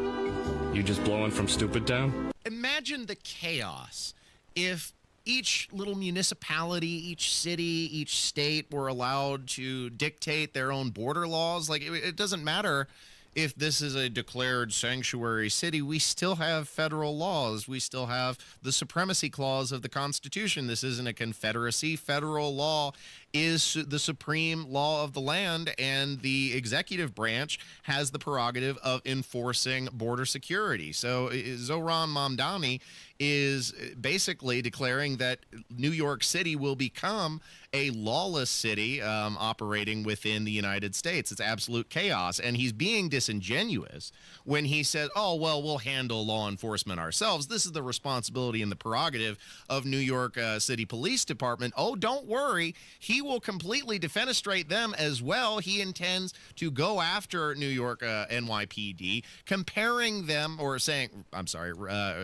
you just blowing from Stupid Town? Imagine the chaos if each little municipality, each city, each state were allowed to dictate their own border laws. Like, it doesn't matter if this is a declared sanctuary city. We still have federal laws. We still have the supremacy clause of the Constitution. This isn't a confederacy. Federal law is the supreme law of the land, and the executive branch has the prerogative of enforcing border security. So Zohran Mamdani is basically declaring that New York City will become a lawless city operating within the United States. It's absolute chaos. And he's being disingenuous when he says, oh, well, we'll handle law enforcement ourselves. This is the responsibility and the prerogative of New York City Police Department. Oh, don't worry. He will completely defenestrate them as well. He intends to go after New York NYPD, comparing them or saying,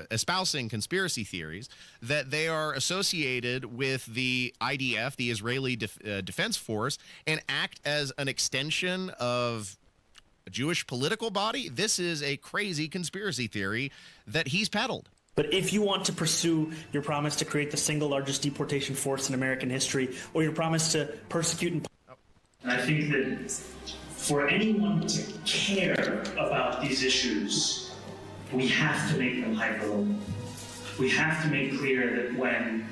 espousing conspiracy theories that they are associated with the IDF, the Israeli Defense Force, and act as an extension of a Jewish political body. This is a crazy conspiracy theory that he's peddled. But if you want to pursue your promise to create the single largest deportation force in American history, or your promise to persecute and I think that for anyone to care about these issues, we have to make them hyperlocal. We have to make clear that when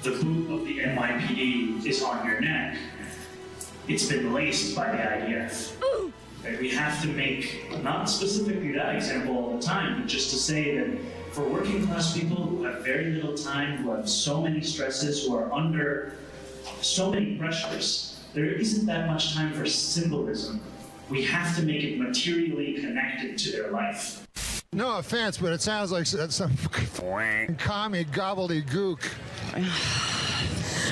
the boot of the NYPD is on your neck, it's been laced by the IDF. Right? We have to make, not specifically that example all the time, but just to say that for working class people who have very little time, who have so many stresses, who are under so many pressures, there isn't that much time for symbolism. We have to make it materially connected to their life. No offense, but it sounds like some commie gobbledygook.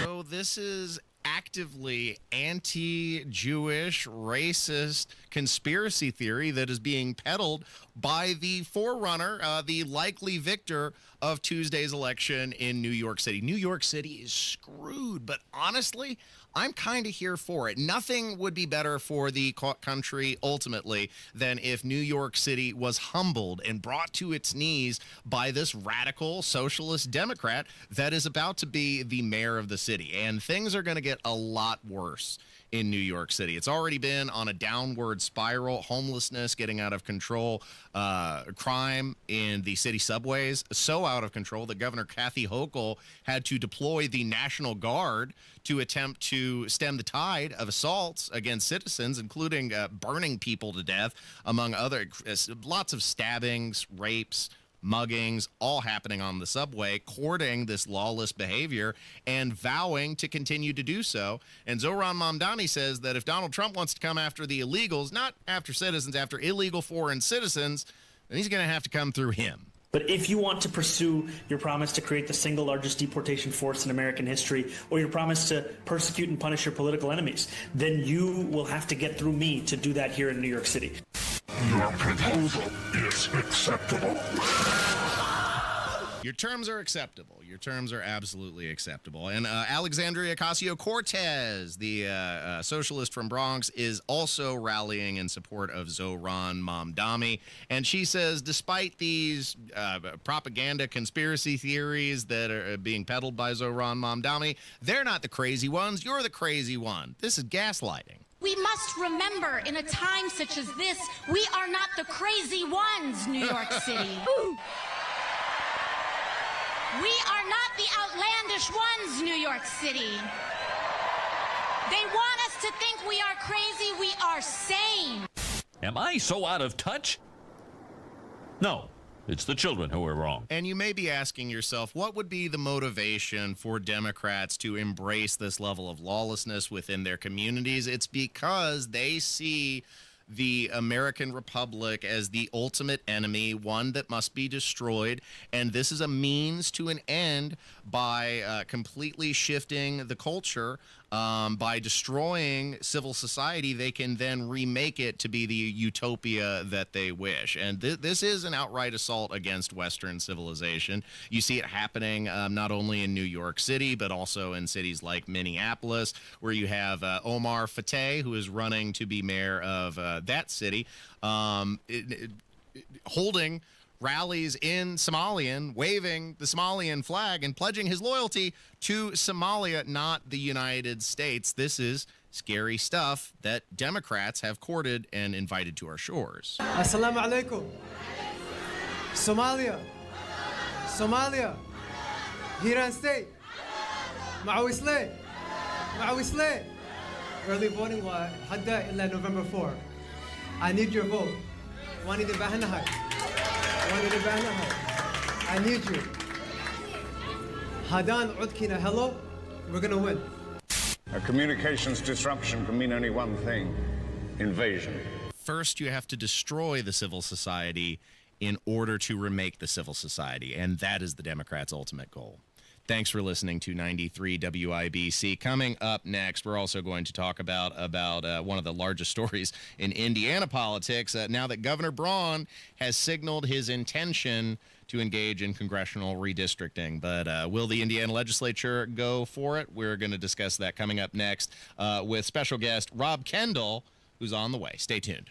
So this is actively anti-Jewish, racist conspiracy theory that is being peddled by the forerunner, the likely victor of Tuesday's election in New York City. New York City is screwed, but honestly, I'm kind of here for it. Nothing would be better for the country ultimately than if New York City was humbled and brought to its knees by this radical socialist Democrat that is about to be the mayor of the city. And things are going to get a lot worse in New York City. It's already been on a downward spiral. Homelessness getting out of control, crime in the city subways so out of control that Governor Kathy Hochul had to deploy the National Guard to attempt to stem the tide of assaults against citizens, including burning people to death, among other lots of stabbings, rapes, muggings, all happening on the subway, courting this lawless behavior and vowing to continue to do so. And Zohran Mamdani says that if Donald Trump wants to come after the illegals, not after citizens, after illegal foreign citizens, then he's going to have to come through him. But if you want to pursue your promise to create the single largest deportation force in American history, or your promise to persecute and punish your political enemies, then you will have to get through me to do that here in New York City. Your proposal is acceptable. Your terms are acceptable. Your terms are absolutely acceptable. And Alexandria Ocasio-Cortez, the socialist from Bronx, is also rallying in support of Zohran Mamdani. And she says, despite these propaganda conspiracy theories that are being peddled by Zohran Mamdani, they're not the crazy ones. You're the crazy one. This is gaslighting. We must remember, in a time such as this, we are not the crazy ones, New York City. We are not the outlandish ones, New York City. They want us to think we are crazy. We are sane. Am I so out of touch? No, it's the children who are wrong. And you may be asking yourself, what would be the motivation for Democrats to embrace this level of lawlessness within their communities? It's because they see the American Republic as the ultimate enemy, one that must be destroyed. And this is a means to an end by completely shifting the culture. By destroying civil society, they can then remake it to be the utopia that they wish. And this is an outright assault against Western civilization. You see it happening not only in New York City, but also in cities like Minneapolis, where you have Omar Fateh, who is running to be mayor of that city, holding rallies in Somalian, waving the Somalian flag and pledging his loyalty to Somalia, not the United States. This is scary stuff that Democrats have courted and invited to our shores. Assalamu alaikum. Somalia. Somalia. Hiran State. Ma'awisle. Ma'awisle. Early voting was hadda illa November 4. I need your vote. Wani de bahanahay. I need you. Hadan Udkina, hello. We're gonna win. A communications disruption can mean only one thing: invasion. First, you have to destroy the civil society in order to remake the civil society, and that is the Democrats' ultimate goal. Thanks for listening to 93 WIBC. Coming up next, we're also going to talk about one of the largest stories in Indiana politics. Now that Governor Braun has signaled his intention to engage in congressional redistricting. But will the Indiana legislature go for it? We're going to discuss that coming up next with special guest Rob Kendall, who's on the way. Stay tuned.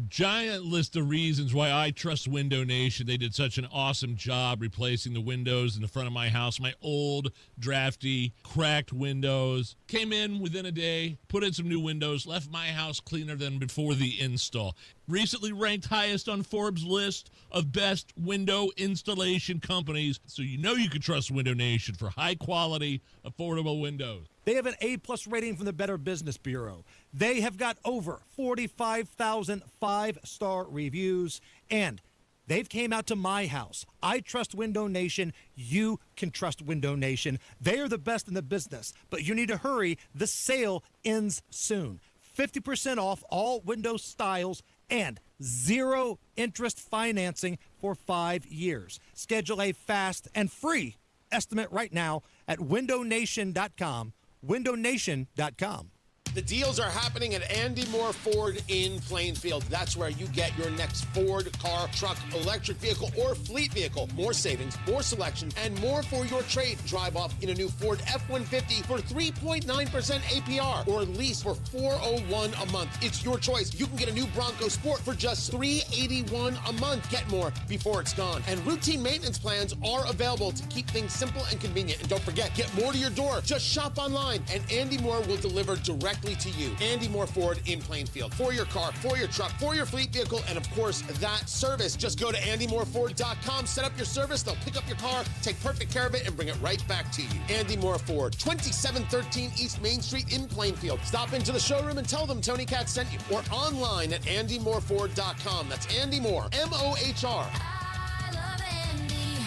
Giant list of reasons why I trust Window Nation. They did such an awesome job replacing the windows in the front of my house. My old, drafty, cracked windows. Came in within a day, put in some new windows, left my house cleaner than before the install. Recently ranked highest on Forbes' list of best window installation companies. So you know you can trust Window Nation for high-quality, affordable windows. They have an A-plus rating from the Better Business Bureau. They have got over 45,000 five-star reviews, and they've came out to my house. I trust Window Nation. You can trust Window Nation. They are the best in the business, but you need to hurry. The sale ends soon. 50% off all window styles and 0 interest financing for 5 years. Schedule a fast and free estimate right now at windownation.com. windownation.com. The deals are happening at Andy Moore Ford in Plainfield. That's where you get your next Ford car, truck, electric vehicle, or fleet vehicle. More savings, more selection, and more for your trade. Drive off in a new Ford F-150 for 3.9% APR or lease for $401 a month. It's your choice. You can get a new Bronco Sport for just $381 a month. Get more before it's gone. And routine maintenance plans are available to keep things simple and convenient. And don't forget, get more to your door. Just shop online, and Andy Moore will deliver directly to you. Andy Moore Ford in Plainfield. For your car, for your truck, for your fleet vehicle, and of course, that service. Just go to AndyMooreFord.com, set up your service, they'll pick up your car, take perfect care of it, and bring it right back to you. Andy Moore Ford, 2713 East Main Street in Plainfield. Stop into the showroom and tell them Tony Katz sent you, or online at AndyMooreFord.com. That's Andy Moore, M-O-H-R.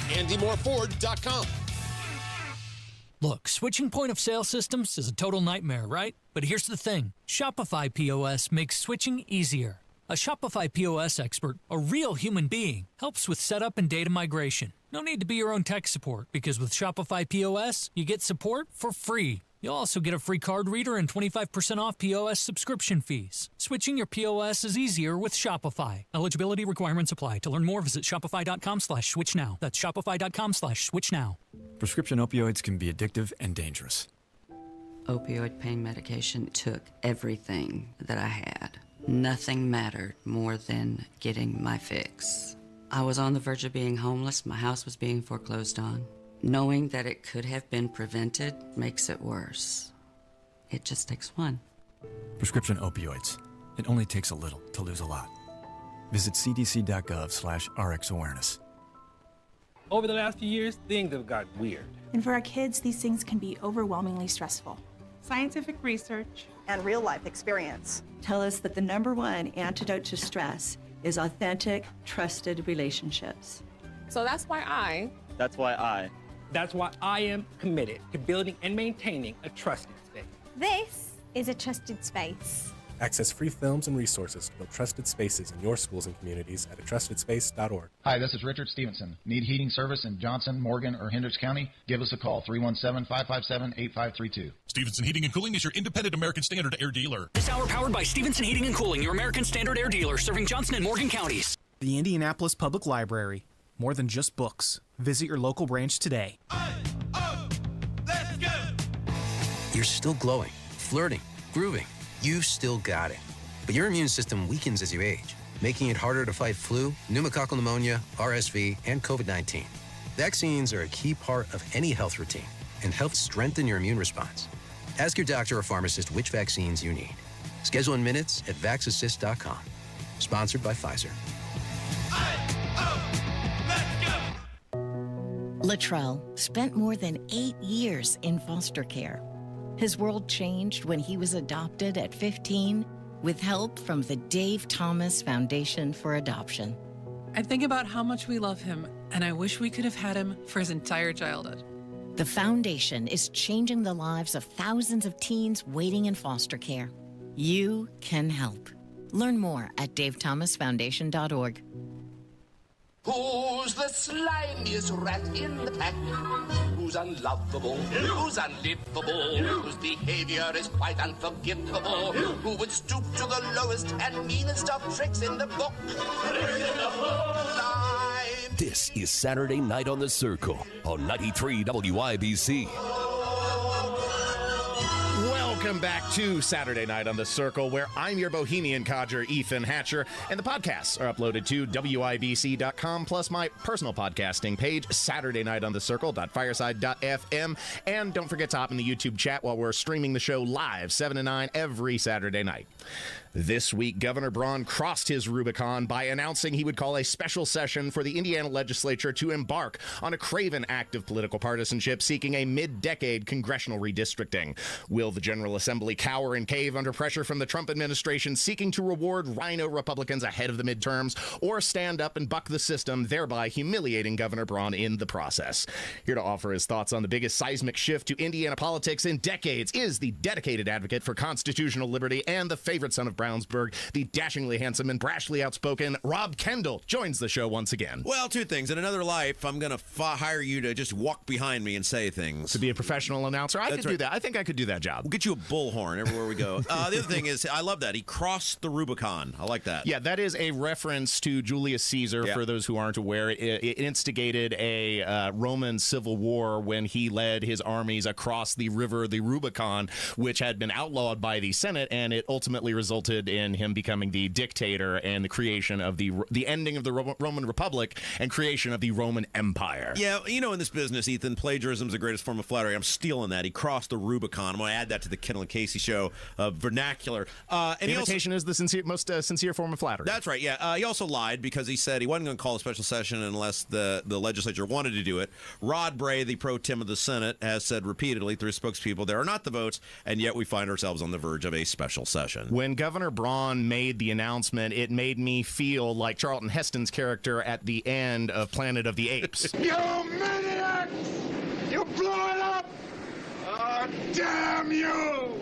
AndyMooreFord.com. Look, switching point of sale systems is a total nightmare, right? But here's the thing. Shopify POS makes switching easier. A Shopify POS expert, a real human being, helps with setup and data migration. No need to be your own tech support, because with Shopify POS, you get support for free. You'll also get a free card reader and 25% off POS subscription fees. Switching your POS is easier with Shopify. Eligibility requirements apply. To learn more, visit shopify.com/switchnow. That's shopify.com/switchnow. Prescription opioids can be addictive and dangerous. Opioid pain medication took everything that I had. Nothing mattered more than getting my fix. I was on the verge of being homeless. My house was being foreclosed on. Knowing that it could have been prevented makes it worse. It just takes one. Prescription opioids. It only takes a little to lose a lot. Visit cdc.gov/RxAwareness. Over the last few years, things have gotten weird. And for our kids, these things can be overwhelmingly stressful. Scientific research and real-life experience. Tell us that the #1 antidote to stress is authentic, trusted relationships. So that's why I am committed to building and maintaining a trusted space. This is a trusted space. Access free films and resources to build trusted spaces in your schools and communities at atrustedspace.org. Hi, this is Richard Stevenson. Need heating service in Johnson, Morgan, or Hendricks County? Give us a call, 317-557-8532. Stevenson Heating and Cooling is your independent American Standard Air dealer. This hour powered by Stevenson Heating and Cooling, your American Standard Air dealer, serving Johnson and Morgan counties. The Indianapolis Public Library. More than just books. Visit your local branch today. Let's go! You're still glowing, flirting, grooving. You've still got it. But your immune system weakens as you age, making it harder to fight flu, pneumococcal pneumonia, RSV, and COVID-19. Vaccines are a key part of any health routine and help strengthen your immune response. Ask your doctor or pharmacist which vaccines you need. Schedule in minutes at vaxassist.com. Sponsored by Pfizer. Latrell spent more than 8 years in foster care. His world changed when he was adopted at 15 with help from the Dave Thomas Foundation for Adoption. I think about how much we love him, and I wish we could have had him for his entire childhood. The foundation is changing the lives of thousands of teens waiting in foster care. You can help. Learn more at davethomasfoundation.org. Who's the slimiest rat in the pack? Who's unlovable? Who's unlivable? Whose behavior is quite unforgivable? Who would stoop to the lowest and meanest of tricks in the book? This is Saturday Night on the Circle on 93 WIBC. Welcome back to Saturday Night on the Circle, where I'm your bohemian codger, Ethan Hatcher, and the podcasts are uploaded to WIBC.com, plus my personal podcasting page, SaturdayNightOnTheCircle.fireside.fm, and don't forget to hop in the YouTube chat while we're streaming the show live, 7 to 9 every Saturday night. This week, Governor Braun crossed his Rubicon by announcing he would call a special session for the Indiana legislature to embark on a craven act of political partisanship seeking a mid-decade congressional redistricting. Will the General Assembly cower and cave under pressure from the Trump administration seeking to reward rhino Republicans ahead of the midterms, or stand up and buck the system, thereby humiliating Governor Braun in the process? Here to offer his thoughts on the biggest seismic shift to Indiana politics in decades is the dedicated advocate for constitutional liberty and the favorite son of Brownsburg, the dashingly handsome and brashly outspoken Rob Kendall joins the show once again. Well, two things. In another life, I'm going to hire you to just walk behind me and say things. To be a professional announcer? I could do that. I think I could do that job. We'll get you a bullhorn everywhere we go. The other thing is, I love that. He crossed the Rubicon. I like that. Yeah, that is a reference to Julius Caesar, for those who aren't aware. It instigated a Roman civil war when he led his armies across the river, the Rubicon, which had been outlawed by the Senate, and it ultimately resulted in him becoming the dictator and the creation of the ending of the Roman Republic and creation of the Roman Empire. Yeah, you know, in this business, Ethan, plagiarism is the greatest form of flattery. I'm stealing that. He crossed the Rubicon. I'm going to add that to the Kendall and Casey show vernacular. And imitation is the most sincere form of flattery. That's right, yeah. He also lied because he said he wasn't going to call a special session unless the legislature wanted to do it. Rod Bray, the pro tem of the Senate, has said repeatedly through his spokespeople there are not the votes, and yet we find ourselves on the verge of a special session. When Governor Braun made the announcement, it made me feel like Charlton Heston's character at the end of Planet of the Apes. You maniacs! You blew it up! Oh, damn you!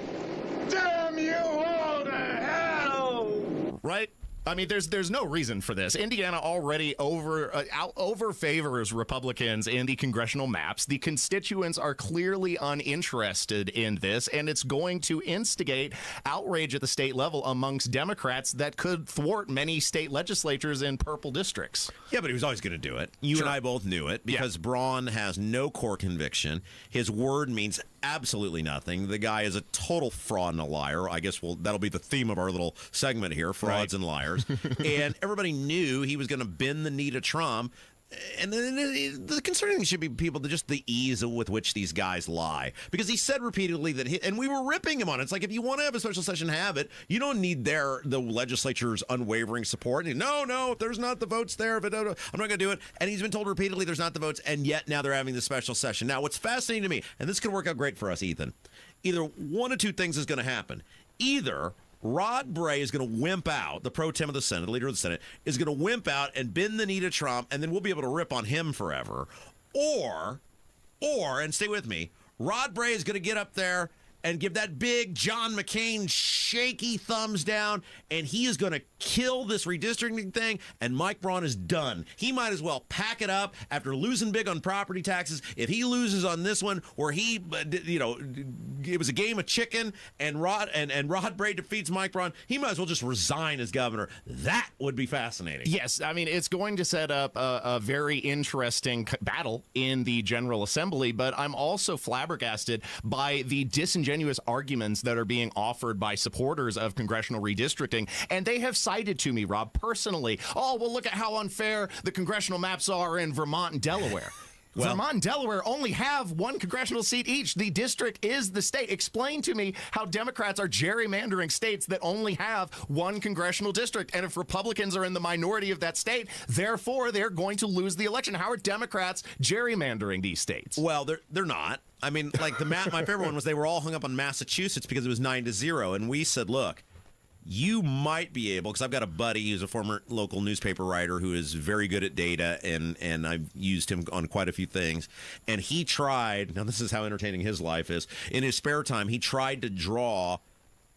Damn you all to hell! Right? I mean, there's no reason for this. Indiana already over favors Republicans in the congressional maps. The constituents are clearly uninterested in this, and it's going to instigate outrage at the state level amongst Democrats that could thwart many state legislatures in purple districts. Yeah, but he was always going to do it. You and I both knew it because Braun has no core conviction. His word means absolutely nothing. The guy is a total fraud and a liar. I guess that'll be the theme of our little segment here, frauds and liars. And everybody knew he was going to bend the knee to Trump. And then the concerning thing should be just the ease with which these guys lie. Because he said repeatedly that and we were ripping him on it. It's like, if you want to have a special session, have it. You don't need the legislature's unwavering support. And no, there's not the votes there. But I'm not going to do it. And he's been told repeatedly there's not the votes. And yet now they're having the special session. Now, what's fascinating to me, and this could work out great for us, Ethan, either one of two things is going to happen. either Rod Bray is going to wimp out, the pro tem of the Senate, the leader of the Senate, is going to wimp out and bend the knee to Trump, and then we'll be able to rip on him forever. Or, and stay with me, Rod Bray is going to get up there and give that big John McCain shaky thumbs down, and he is going to kill this redistricting thing, and Mike Braun is done. He might as well pack it up after losing big on property taxes. If he loses on this one, where he, it was a game of chicken, and Rod Bray defeats Mike Braun, he might as well just resign as governor. That would be fascinating. Yes, I mean, it's going to set up a very interesting battle in the General Assembly, but I'm also flabbergasted by the disingenuous arguments that are being offered by supporters of congressional redistricting. And they have cited to me, Rob, personally, oh, well, look at how unfair the congressional maps are in Vermont and Delaware. Well, Vermont and Delaware only have one congressional seat each. The district is the state. Explain to me how Democrats are gerrymandering states that only have one congressional district. And if Republicans are in the minority of that state, therefore, they're going to lose the election. How are Democrats gerrymandering these states? Well, they're not. I mean, like my favorite one was they were all hung up on Massachusetts because it was 9-0. And we said, look, you might be able, because I've got a buddy who's a former local newspaper writer who is very good at data, and I've used him on quite a few things. And he tried, now this is how entertaining his life is, in his spare time, he tried to draw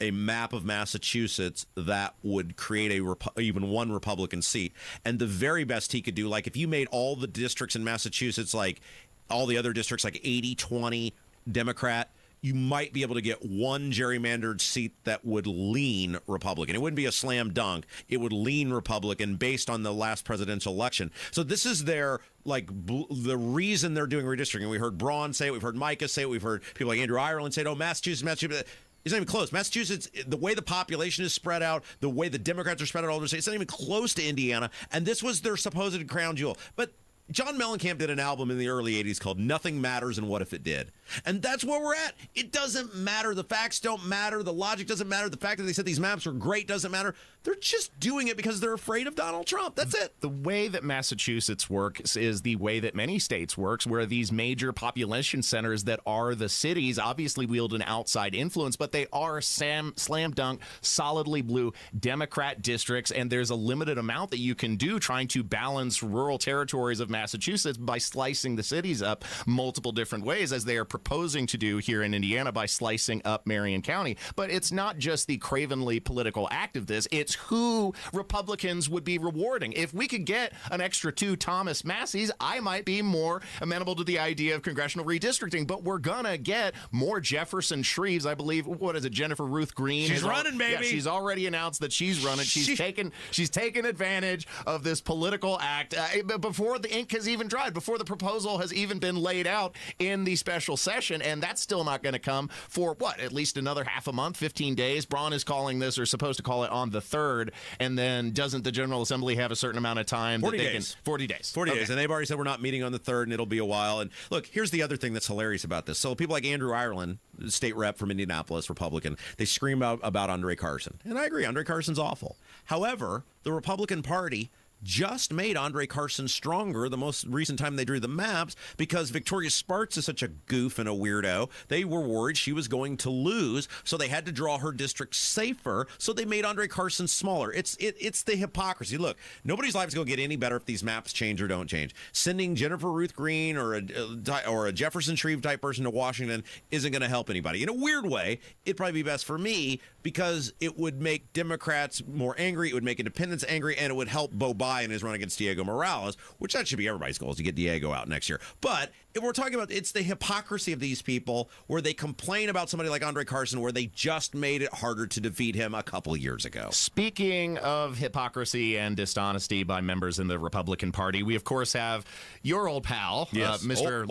a map of Massachusetts that would create even one Republican seat. And the very best he could do, like if you made all the districts in Massachusetts, like all the other districts, like 80-20 Democrat, you might be able to get one gerrymandered seat that would lean Republican. It wouldn't be a slam dunk. It would lean Republican based on the last presidential election. So this is their, the reason they're doing redistricting. We heard Braun say it. We've heard Micah say it. We've heard people like Andrew Ireland say, oh, Massachusetts. It's not even close. Massachusetts, the way the population is spread out, the way the Democrats are spread out all their states, it's not even close to Indiana. And this was their supposed crown jewel. But John Mellencamp did an album in the early 80s called Nothing Matters and What If It Did? And that's where we're at. It doesn't matter. The facts don't matter. The logic doesn't matter. The fact that they said these maps were great doesn't matter. They're just doing it because they're afraid of Donald Trump. That's it. The way that Massachusetts works is the way that many states works, where these major population centers that are the cities obviously wield an outside influence, but they are slam dunk, solidly blue Democrat districts, and there's a limited amount that you can do trying to balance rural territories of Massachusetts by slicing the cities up multiple different ways, as they are proposing to do here in Indiana by slicing up Marion County. But it's not just the cravenly political act of this, it's who Republicans would be rewarding. If we could get an extra 2 Thomas Masseys, I might be more amenable to the idea of congressional redistricting, but we're gonna get more Jefferson Shreves. I believe, what is it, Jennifer Ruth Green? She's running, baby. Yeah, she's already announced that she's running. She's taken advantage of this political act before the ink has even dried, before the proposal has even been laid out in the special session, and that's still not going to come for, at least another half a month, 15 days. Braun is calling this, or supposed to call it, on the 3rd, and then doesn't the General Assembly have a certain amount of time? 40 days. 40 days. 40 days, and they've already said we're not meeting on the 3rd, and it'll be a while. And look, here's the other thing that's hilarious about this. So people like Andrew Ireland, state rep from Indianapolis, Republican, they scream out about Andre Carson. And I agree, Andre Carson's awful. However, the Republican Party just made Andre Carson stronger the most recent time they drew the maps, because Victoria Sparks is such a goof and a weirdo. They were worried she was going to lose, so they had to draw her district safer, so they made Andre Carson smaller. It's the hypocrisy. Look, nobody's life is going to get any better if these maps change or don't change. Sending Jennifer Ruth Green or a Jefferson Shreve type person to Washington isn't going to help anybody. In a weird way, it'd probably be best for me, because it would make Democrats more angry, it would make independents angry, and it would help Bo Biden in his run against Diego Morales, which that should be everybody's goal, is to get Diego out next year. But if we're talking about, it's the hypocrisy of these people, where they complain about somebody like Andre Carson, where they just made it harder to defeat him a couple of years ago. Speaking of hypocrisy and dishonesty by members in the Republican Party, we of course have your old pal, Mr.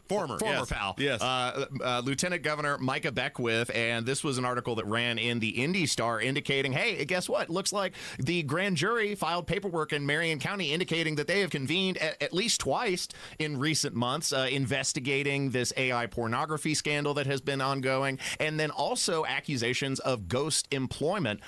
Former yes. pal, yes. Lieutenant Governor Micah Beckwith, and this was an article that ran in the Indy Star indicating, hey, guess what? Looks like the grand jury filed paperwork in Marion County indicating that they have convened at least twice in recent months investigating this AI pornography scandal that has been ongoing, and then also accusations of ghost employment.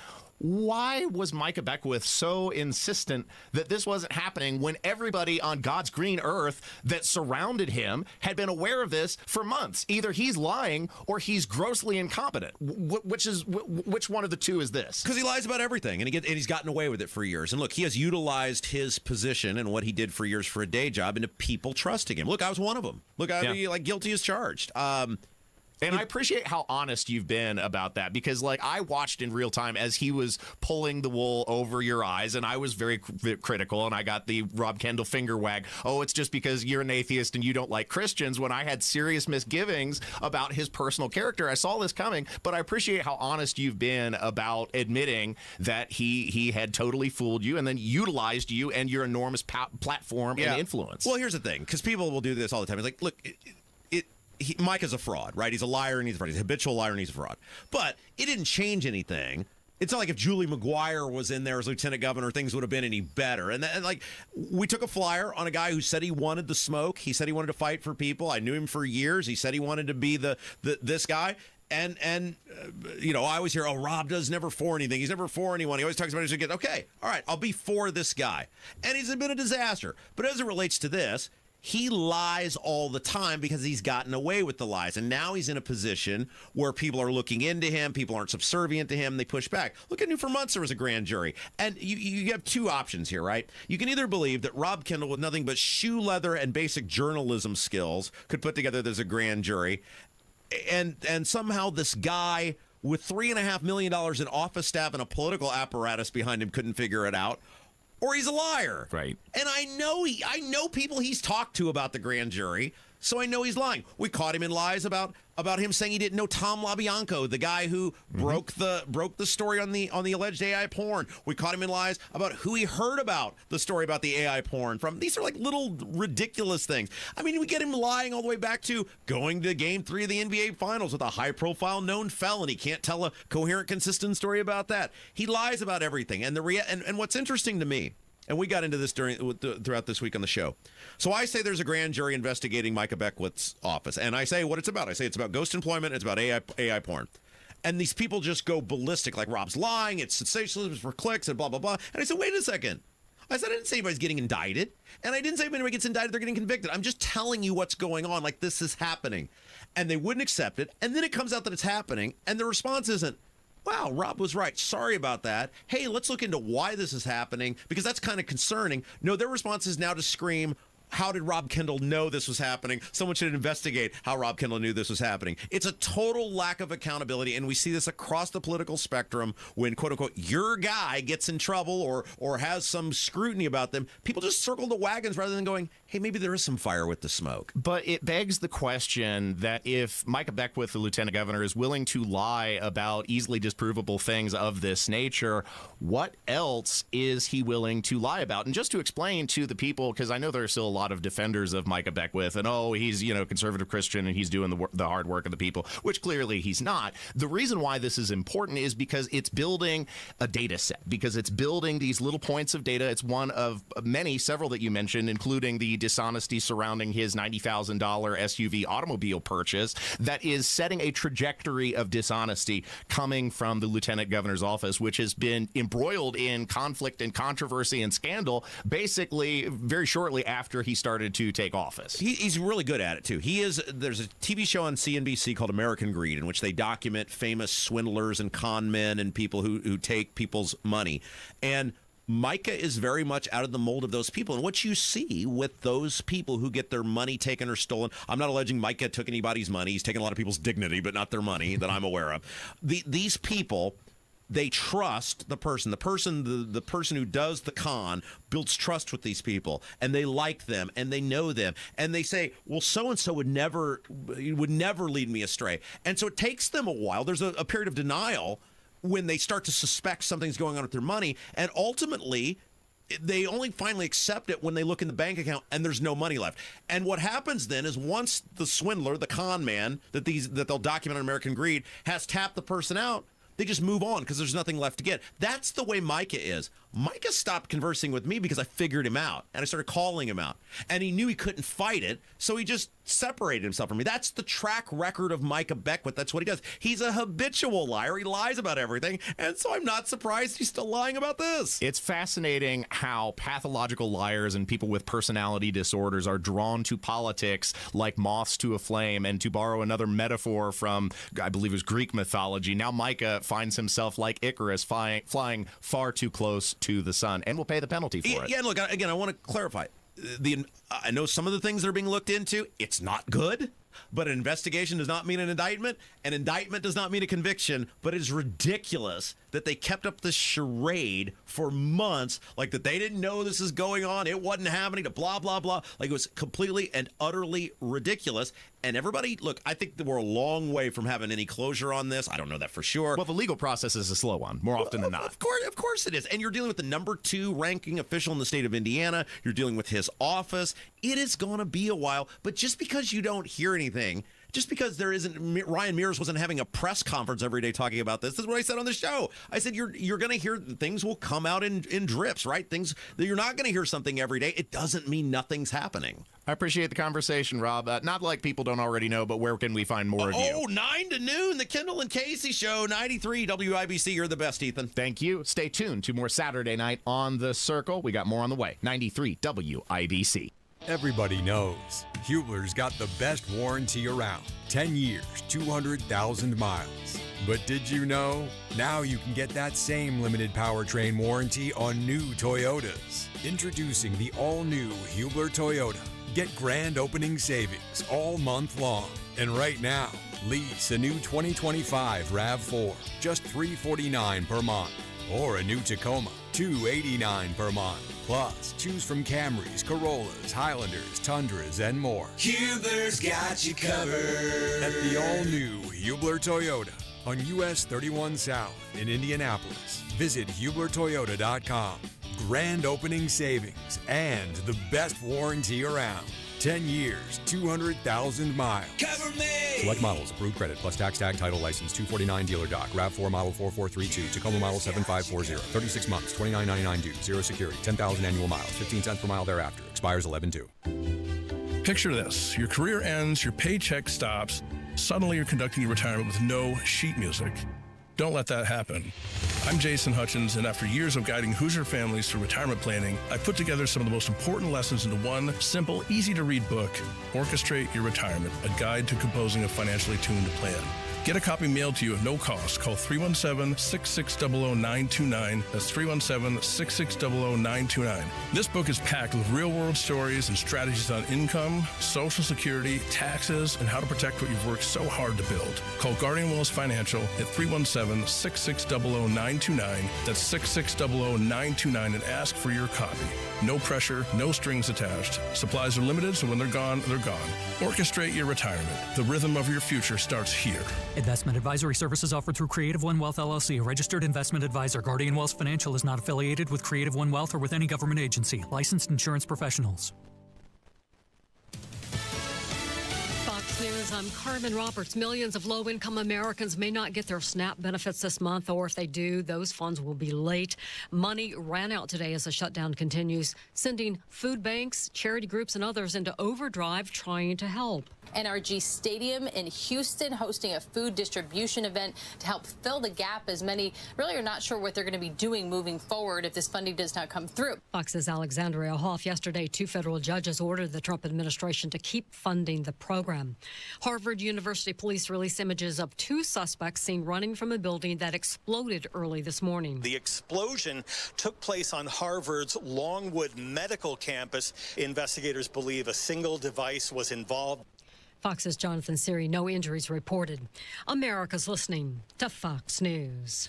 Why was Micah Beckwith so insistent that this wasn't happening when everybody on God's green earth that surrounded him had been aware of this for months? Either he's lying or he's grossly incompetent. Which one of the two is this? Because he lies about everything, and he's gotten away with it for years. And look, he has utilized his position and what he did for years for a day job into people trusting him. Look, I was one of them. Look, guilty as charged. And I appreciate how honest you've been about that, because I watched in real time as he was pulling the wool over your eyes, and I was very critical, and I got the Rob Kendall finger wag. Oh, it's just because you're an atheist and you don't like Christians, when I had serious misgivings about his personal character. I saw this coming, but I appreciate how honest you've been about admitting that he had totally fooled you and then utilized you and your enormous platform and influence. Well, here's the thing, because people will do this all the time. It's like, look, Mike is a fraud, right? He's a liar and he's a fraud. He's a habitual liar and he's a fraud. But it didn't change anything. It's not like if Julie McGuire was in there as lieutenant governor, things would have been any better. And we took a flyer on a guy who said he wanted the smoke. He said he wanted to fight for people. I knew him for years. He said he wanted to be this guy. And I always hear, Rob does never for anything. He's never for anyone. He always talks about he's going to get, okay, all right, I'll be for this guy. And he's been a disaster. But as it relates to this, he lies all the time because he's gotten away with the lies. And now he's in a position where people are looking into him. People aren't subservient to him. They push back. Look, I knew for months there was a grand jury. And you have two options here, right? You can either believe that Rob Kendall, with nothing but shoe leather and basic journalism skills, could put together there's a grand jury. And somehow this guy with $3.5 million in office staff and a political apparatus behind him couldn't figure it out. Or he's a liar. Right. And I know people he's talked to about the grand jury, so I know he's lying. We caught him in lies about him saying he didn't know Tom LaBianco, the guy who broke the story on the alleged AI porn. We caught him in lies about who he heard about the story about the AI porn from. These are like little ridiculous things. I mean, we get him lying all the way back to going to Game 3 of the NBA Finals with a high-profile known felon. He can't tell a coherent, consistent story about that. He lies about everything. And and what's interesting to me, and we got into this throughout this week on the show. So I say there's a grand jury investigating Micah Beckwith's office. And I say what it's about. I say it's about ghost employment. It's about AI porn. And these people just go ballistic, like Rob's lying. It's sensationalism for clicks and blah, blah, blah. And I said, wait a second. I said, I didn't say anybody's getting indicted. And I didn't say if anybody gets indicted, they're getting convicted. I'm just telling you what's going on. Like, this is happening. And they wouldn't accept it. And then it comes out that it's happening. And the response isn't, wow, Rob was right. Sorry about that. Hey, let's look into why this is happening, because that's kind of concerning. No, their response is now to scream, how did Rob Kendall know this was happening? Someone should investigate how Rob Kendall knew this was happening. It's a total lack of accountability, and we see this across the political spectrum when, quote unquote, your guy gets in trouble or has some scrutiny about them. People just circle the wagons rather than going, hey, maybe there is some fire with the smoke. But it begs the question that if Micah Beckwith, the lieutenant governor, is willing to lie about easily disprovable things of this nature, what else is he willing to lie about? And just to explain to the people, because I know there are still a lot of defenders of Micah Beckwith, and he's conservative Christian and he's doing the hard work of the people, which clearly he's not. The reason why this is important is because it's building a data set, because it's building these little points of data. It's one of several that you mentioned, including the dishonesty surrounding his $90,000 SUV automobile purchase, that is setting a trajectory of dishonesty coming from the lieutenant governor's office, which has been embroiled in conflict and controversy and scandal basically very shortly after he started to take office. He's really good at it, too. There's a TV show on CNBC called American Greed, in which they document famous swindlers and con men and people who take people's money. And Micah is very much out of the mold of those people. And what you see with those people who get their money taken or stolen, I'm not alleging Micah took anybody's money. He's taken a lot of people's dignity, but not their money that I'm aware of. These people, they trust the person. The person who does the con builds trust with these people, and they like them, and they know them, and they say, well, so-and-so would never lead me astray. And so it takes them a while. There's a period of denial when they start to suspect something's going on with their money, and ultimately they only finally accept it when they look in the bank account and there's no money left. And what happens then is, once the swindler, the con man that they'll document on American Greed, has tapped the person out, they just move on because there's nothing left to get. That's the way Micah is. Micah stopped conversing with me because I figured him out, and I started calling him out. And he knew he couldn't fight it, so he just separated himself from me. That's the track record of Micah Beckwith. That's what he does. He's a habitual liar. He lies about everything, and so I'm not surprised he's still lying about this. It's fascinating how pathological liars and people with personality disorders are drawn to politics like moths to a flame. And to borrow another metaphor from, I believe it was Greek mythology, now Micah finds himself like Icarus, flying far too close to the sun, and will pay the penalty for it. Yeah, look, again, I want to clarify. I know some of the things that are being looked into, it's not good, but an investigation does not mean an indictment. An indictment does not mean a conviction, but it's ridiculous that they kept up this charade for months, like that they didn't know this is going on, it wasn't happening, to blah, blah, blah. Like, it was completely and utterly ridiculous. And everybody, look, I think that we're a long way from having any closure on this. I don't know that for sure. Well, the legal process is a slow one, more often than not. Of course it is. And you're dealing with the number 2 ranking official in the state of Indiana. You're dealing with his office. It is going to be a while. But just because you don't hear anything, just because there isn't, Ryan Mears wasn't having a press conference every day talking about this. This is what I said on the show. I said, you're going to hear, things will come out in drips, right? Things that you're not going to hear something every day. It doesn't mean nothing's happening. I appreciate the conversation, Rob. Not like people don't already know, but where can we find more of you? 9 to noon, the Kendall and Casey Show, 93 WIBC. You're the best, Ethan. Thank you. Stay tuned to more Saturday Night on the Circle. We got more on the way. 93 WIBC. Everybody knows Hubler's got the best warranty around. 10 years, 200,000 miles. But did you know? Now you can get that same limited powertrain warranty on new Toyotas. Introducing the all-new Hubler Toyota. Get grand opening savings all month long. And right now, lease a new 2025 RAV4, just $349 per month. Or a new Tacoma, $289 per month. Plus, choose from Camrys, Corollas, Highlanders, Tundras, and more. Hubler's got you covered. At the all-new Hubler Toyota on US 31 South in Indianapolis. Visit HublerToyota.com. Grand opening savings and the best warranty around. 10 years, 200,000 miles. Cover me! Select models, approved credit, plus tax tag, title license, 249 dealer doc, RAV4 model 4432, Tacoma model 7540, 36 months, $29.99 due, zero security, 10,000 annual miles, 15 cents per mile thereafter, expires 11/2. Picture this. Your career ends, your paycheck stops, suddenly you're conducting your retirement with no sheet music. Don't let that happen. I'm Jason Hutchins, and after years of guiding Hoosier families through retirement planning, I put together some of the most important lessons into one simple, easy-to-read book, Orchestrate Your Retirement, a guide to composing a financially tuned plan. Get a copy mailed to you at no cost. Call 317-660-0929. That's 317-660-0929. This book is packed with real-world stories and strategies on income, Social Security, taxes, and how to protect what you've worked so hard to build. Call Guardian Wells Financial at 317-660-0929. That's 660-0929 and ask for your copy. No pressure, no strings attached. Supplies are limited, so when they're gone, they're gone. Orchestrate your retirement. The rhythm of your future starts here. Investment advisory services offered through Creative One Wealth LLC, a registered investment advisor. Guardian Wells Financial is not affiliated with Creative One Wealth or with any government agency. Licensed insurance professionals. Fox News, I'm Carmen Roberts. Millions of low-income Americans may not get their SNAP benefits this month, or if they do, those funds will be late. Money ran out today as the shutdown continues, sending food banks, charity groups, and others into overdrive trying to help. NRG Stadium in Houston hosting a food distribution event to help fill the gap, as many really are not sure what they're going to be doing moving forward if this funding does not come through. Fox's Alexandria Hoff. Yesterday, 2 federal judges ordered the Trump administration to keep funding the program. Harvard University police released images of 2 suspects seen running from a building that exploded early this morning. The explosion took place on Harvard's Longwood Medical Campus. Investigators believe a single device was involved. Fox's Jonathan Siri, no injuries reported. America's listening to Fox News.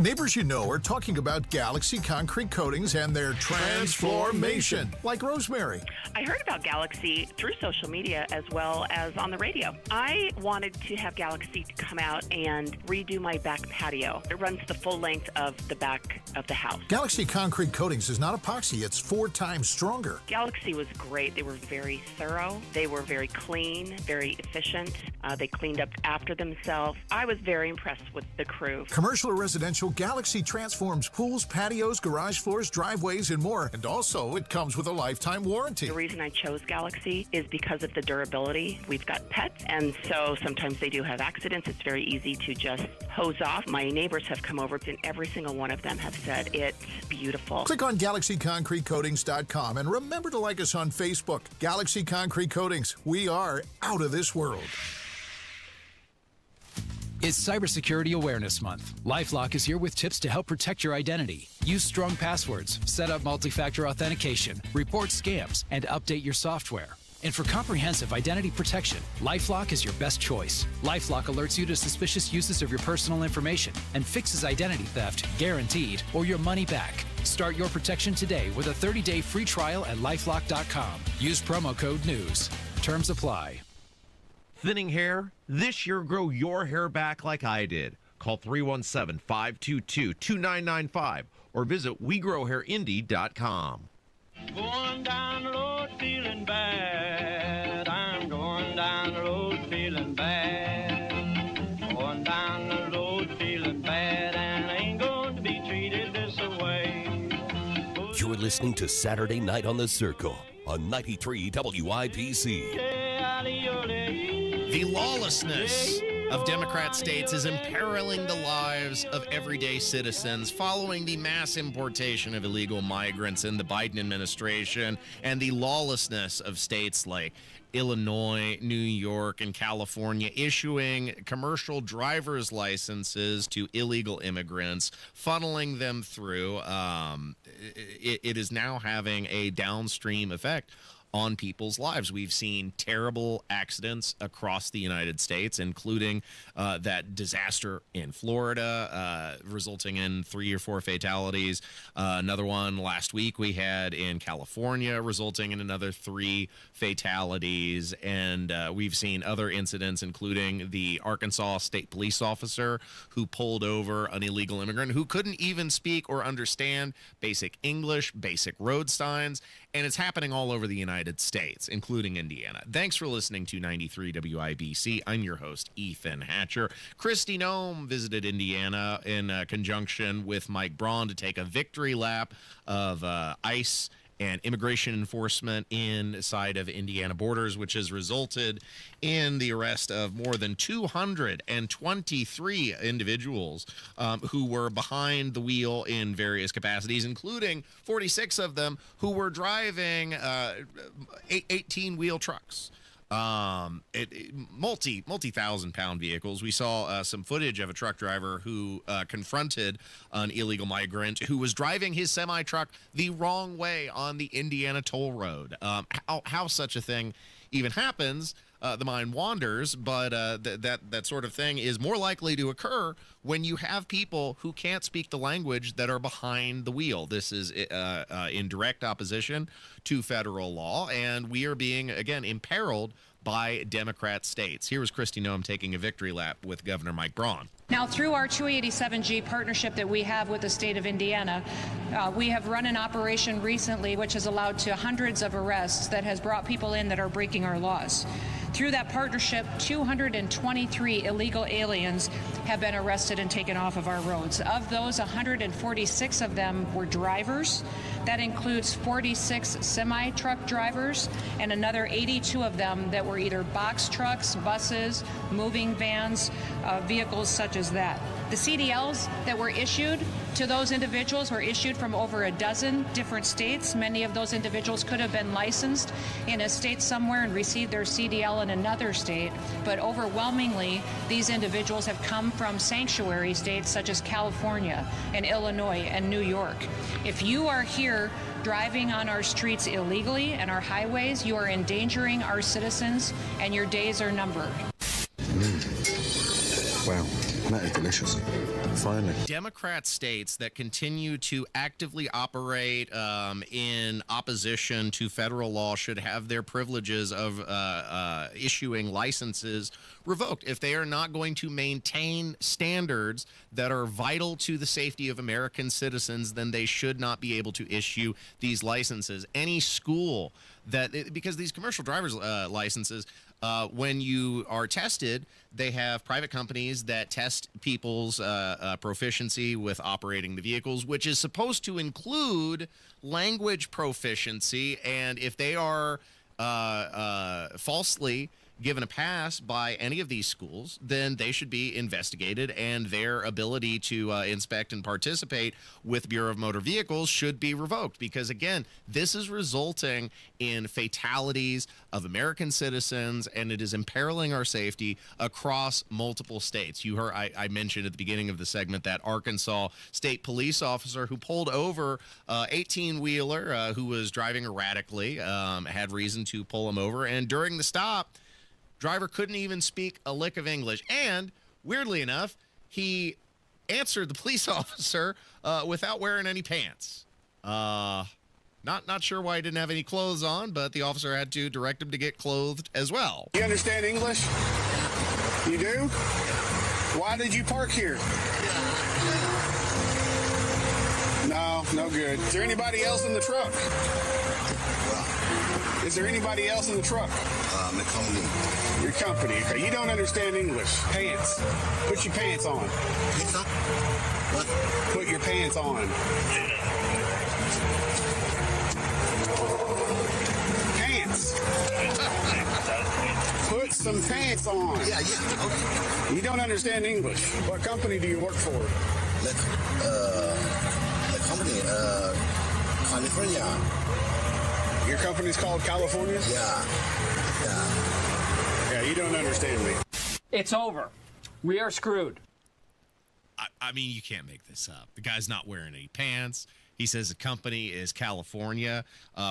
Neighbors you know are talking about Galaxy concrete coatings and their transformation, like Rosemary. I heard about Galaxy through social media as well as on the radio. I wanted to have Galaxy come out and redo my back patio. It runs the full length of the back of the house. Galaxy concrete coatings is not epoxy. It's 4 times stronger. Galaxy was great. They were very thorough. They were very clean, very efficient. They cleaned up after themselves. I was very impressed with the crew. Commercial or residential, Galaxy transforms pools, patios, garage floors, driveways, and more. And also, it comes with a lifetime warranty. The reason I chose Galaxy is because of the durability. We've got pets, and so sometimes they do have accidents. It's very easy to just hose off. My neighbors have come over, and every single one of them have said it's beautiful. Click on GalaxyConcreteCoatings.com and remember to like us on Facebook. Galaxy Concrete Coatings. We are out of this world. It's Cybersecurity Awareness Month. LifeLock is here with tips to help protect your identity. Use strong passwords, set up multi-factor authentication, report scams, and update your software. And for comprehensive identity protection, LifeLock is your best choice. LifeLock alerts you to suspicious uses of your personal information and fixes identity theft, guaranteed, or your money back. Start your protection today with a 30-day free trial at LifeLock.com. Use promo code NEWS. Terms apply. Thinning hair? This year, grow your hair back like I did. Call 317-522-2995 or visit WeGrowHairIndy.com. Going down the road feeling bad. I'm going down the road feeling bad. Going down the road feeling bad, and I ain't going to be treated this way. You're listening to Saturday Night on the Circle on 93 WIPC. The lawlessness of Democrat states is imperiling the lives of everyday citizens following the mass importation of illegal migrants in the Biden administration and the lawlessness of states like Illinois, New York, and California issuing commercial driver's licenses to illegal immigrants, funneling them through. It is now having a downstream effect on people's lives. We've seen terrible accidents across the United States, including that disaster in Florida, resulting in 3 or 4 fatalities. Another one last week we had in California, resulting in another 3 fatalities. And we've seen other incidents, including the Arkansas state police officer who pulled over an illegal immigrant who couldn't even speak or understand basic English, basic road signs. And it's happening all over the United States, including Indiana. Thanks for listening to 93 WIBC. I'm your host, Ethan Hatcher. Kristi Noem visited Indiana in conjunction with Mike Braun to take a victory lap of ICE and immigration enforcement inside of Indiana borders, which has resulted in the arrest of more than 223 individuals who were behind the wheel in various capacities, including 46 of them who were driving 18-wheel trucks. Multi-thousand-pound vehicles. We saw some footage of a truck driver who confronted an illegal migrant who was driving his semi-truck the wrong way on the Indiana toll road. How such a thing even happens, the mind wanders, but that sort of thing is more likely to occur when you have people who can't speak the language that are behind the wheel. This is in direct opposition to federal law, and we are being, again, imperiled by Democrat states. Here was Kristi Noem taking a victory lap with Governor Mike Braun. Now, through our 287G partnership that we have with the state of Indiana, we have run an operation recently which has allowed to hundreds of arrests that has brought people in that are breaking our laws. Through that partnership, 223 illegal aliens have been arrested and taken off of our roads. Of those, 146 of them were drivers. That includes 46 semi-truck drivers and another 82 of them that were either box trucks, buses, moving vans, vehicles such as that. The CDLs that were issued to those individuals were issued from over a dozen different states. Many of those individuals could have been licensed in a state somewhere and received their CDL in another state, but overwhelmingly, these individuals have come from sanctuary states such as California and Illinois and New York. If you are here driving on our streets illegally and our highways, you are endangering our citizens, and your days are numbered. Wow, that is delicious. Finally. Democrat states that continue to actively operate in opposition to federal law should have their privileges of issuing licenses revoked. If they are not going to maintain standards that are vital to the safety of American citizens, then they should not be able to issue these licenses. Any school that, because these commercial driver's licenses when you are tested, they have private companies that test people's proficiency with operating the vehicles, which is supposed to include language proficiency. And if they are falsely given a pass by any of these schools, then they should be investigated, and their ability to inspect and participate with Bureau of Motor Vehicles should be revoked. Because, again, this is resulting in fatalities of American citizens, and it is imperiling our safety across multiple states. You heard I mentioned at the beginning of the segment that Arkansas state police officer who pulled over 18-wheeler who was driving erratically, had reason to pull him over, and during the stop, driver couldn't even speak a lick of English. And weirdly enough, he answered the police officer without wearing any pants. Not sure why he didn't have any clothes on, but the officer had to direct him to get clothed as well. You understand English? You do? Why did you park here? No good. Is there anybody else in the truck? Is there anybody else in the truck? My company. Your company. Okay, you don't understand English. Pants. Put your pants on. What? Put your pants on. Pants. Put some pants on. Yeah. Okay. You don't understand English. What company do you work for? The company, California. Your company's called California? Yeah, you don't understand me. It's over. We are screwed. I mean, you can't make this up. The guy's not wearing any pants. He says the company is California.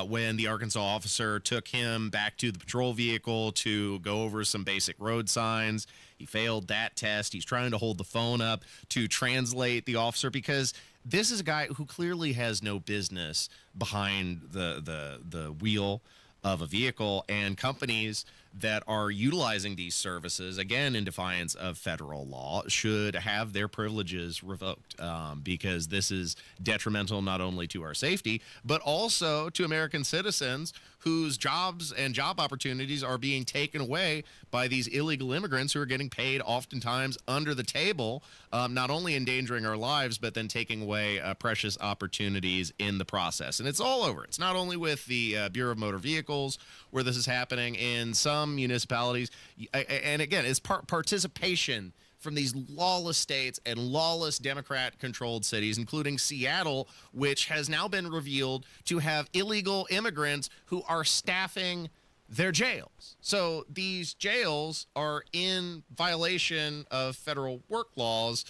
When the Arkansas officer took him back to the patrol vehicle to go over some basic road signs, he failed that test. He's trying to hold the phone up to translate the officer, because this is a guy who clearly has no business behind the wheel of a vehicle, and companies that are utilizing these services, again, in defiance of federal law, should have their privileges revoked, because this is detrimental not only to our safety, but also to American citizens whose jobs and job opportunities are being taken away by these illegal immigrants who are getting paid oftentimes under the table, not only endangering our lives, but then taking away precious opportunities in the process. And it's all over. It's not only with the Bureau of Motor Vehicles where this is happening. In some municipalities, and again, it's participation from these lawless states and lawless Democrat-controlled cities, including Seattle, which has now been revealed to have illegal immigrants who are staffing their jails. So these jails are in violation of federal work laws,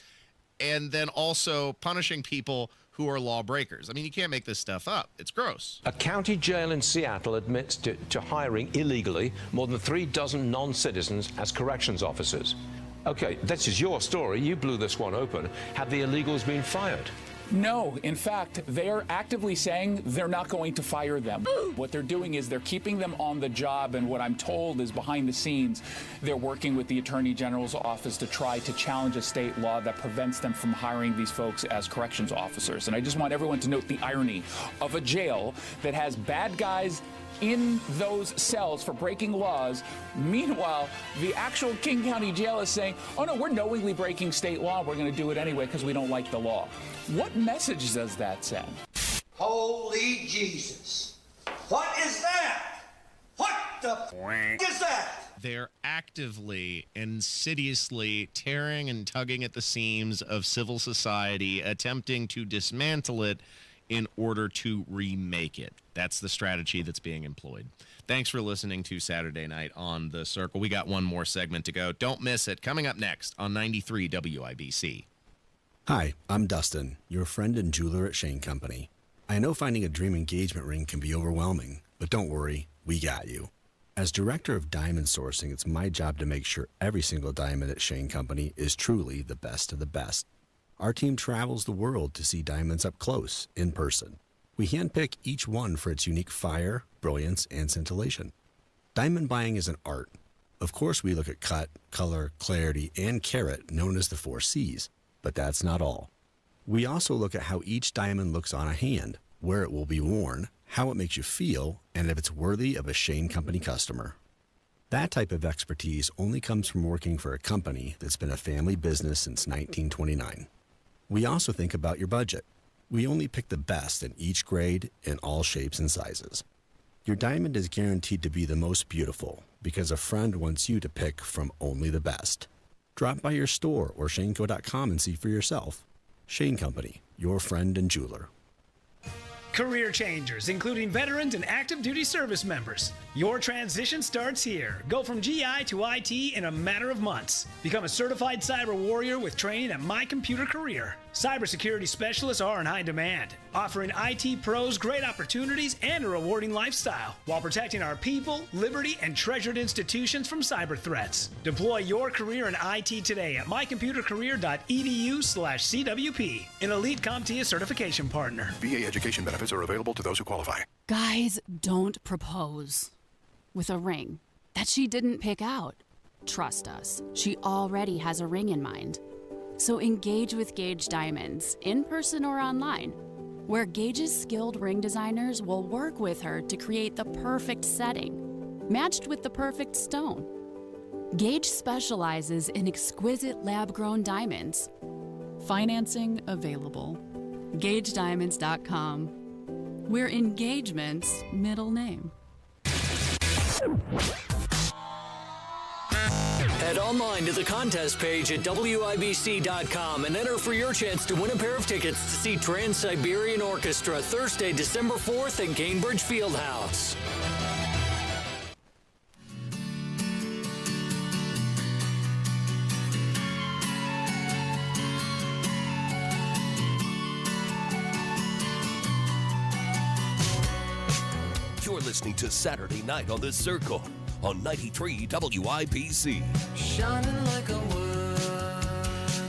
and then also punishing people who are lawbreakers. I mean, you can't make this stuff up. It's gross. A county jail in Seattle admits to hiring illegally more than 36 non-citizens as corrections officers. Okay, this is your story. You blew this one open. Have the illegals been fired? No. In fact, they are actively saying they're not going to fire them. What they're doing is they're keeping them on the job, and what I'm told is behind the scenes, they're working with the Attorney General's office to try to challenge a state law that prevents them from hiring these folks as corrections officers. And I just want everyone to note the irony of a jail that has bad guys in those cells for breaking laws. Meanwhile, the actual King County Jail is saying, oh no, we're knowingly breaking state law. We're going to do it anyway because we don't like the law. What message does that send? Holy Jesus. What is that? What the f*** is that? They're actively, insidiously tearing and tugging at the seams of civil society, attempting to dismantle it in order to remake it. That's the strategy that's being employed. Thanks for listening to Saturday Night on The Circle. We got one more segment to go. Don't miss it. Coming up next on 93 WIBC. Hi, I'm Dustin, your friend and jeweler at Shane Company. I know finding a dream engagement ring can be overwhelming, but don't worry, we got you. As director of diamond sourcing, it's my job to make sure every single diamond at Shane Company is truly the best of the best. Our team travels the world to see diamonds up close, in person. We handpick each one for its unique fire, brilliance, and scintillation. Diamond buying is an art. Of course, we look at cut, color, clarity, and carat, known as the 4 C's. But that's not all. We also look at how each diamond looks on a hand, where it will be worn, how it makes you feel, and if it's worthy of a Shane Company customer. That type of expertise only comes from working for a company that's been a family business since 1929. We also think about your budget. We only pick the best in each grade in all shapes and sizes. Your diamond is guaranteed to be the most beautiful because a friend wants you to pick from only the best. Drop by your store or shaneco.com and see for yourself. Shane Company, your friend and jeweler. Career changers, including veterans and active duty service members. Your transition starts here. Go from GI to IT in a matter of months. Become a certified cyber warrior with training at My Computer Career. Cybersecurity specialists are in high demand, offering IT pros great opportunities and a rewarding lifestyle while protecting our people, liberty, and treasured institutions from cyber threats. Deploy your career in IT today at mycomputercareer.edu/CWP, an elite CompTIA certification partner. VA education benefits are available to those who qualify. Guys, don't propose with a ring that she didn't pick out. Trust us, she already has a ring in mind. So engage with Gage Diamonds, in person or online, where Gage's skilled ring designers will work with her to create the perfect setting, matched with the perfect stone. Gage specializes in exquisite lab-grown diamonds. Financing available. GageDiamonds.com. We're engagement's middle name. Head online to the contest page at WIBC.com and enter for your chance to win a pair of tickets to see Trans-Siberian Orchestra Thursday, December 4th at Gainbridge Fieldhouse. You're listening to Saturday Night on the Circle on 93 WIBC. Shining like a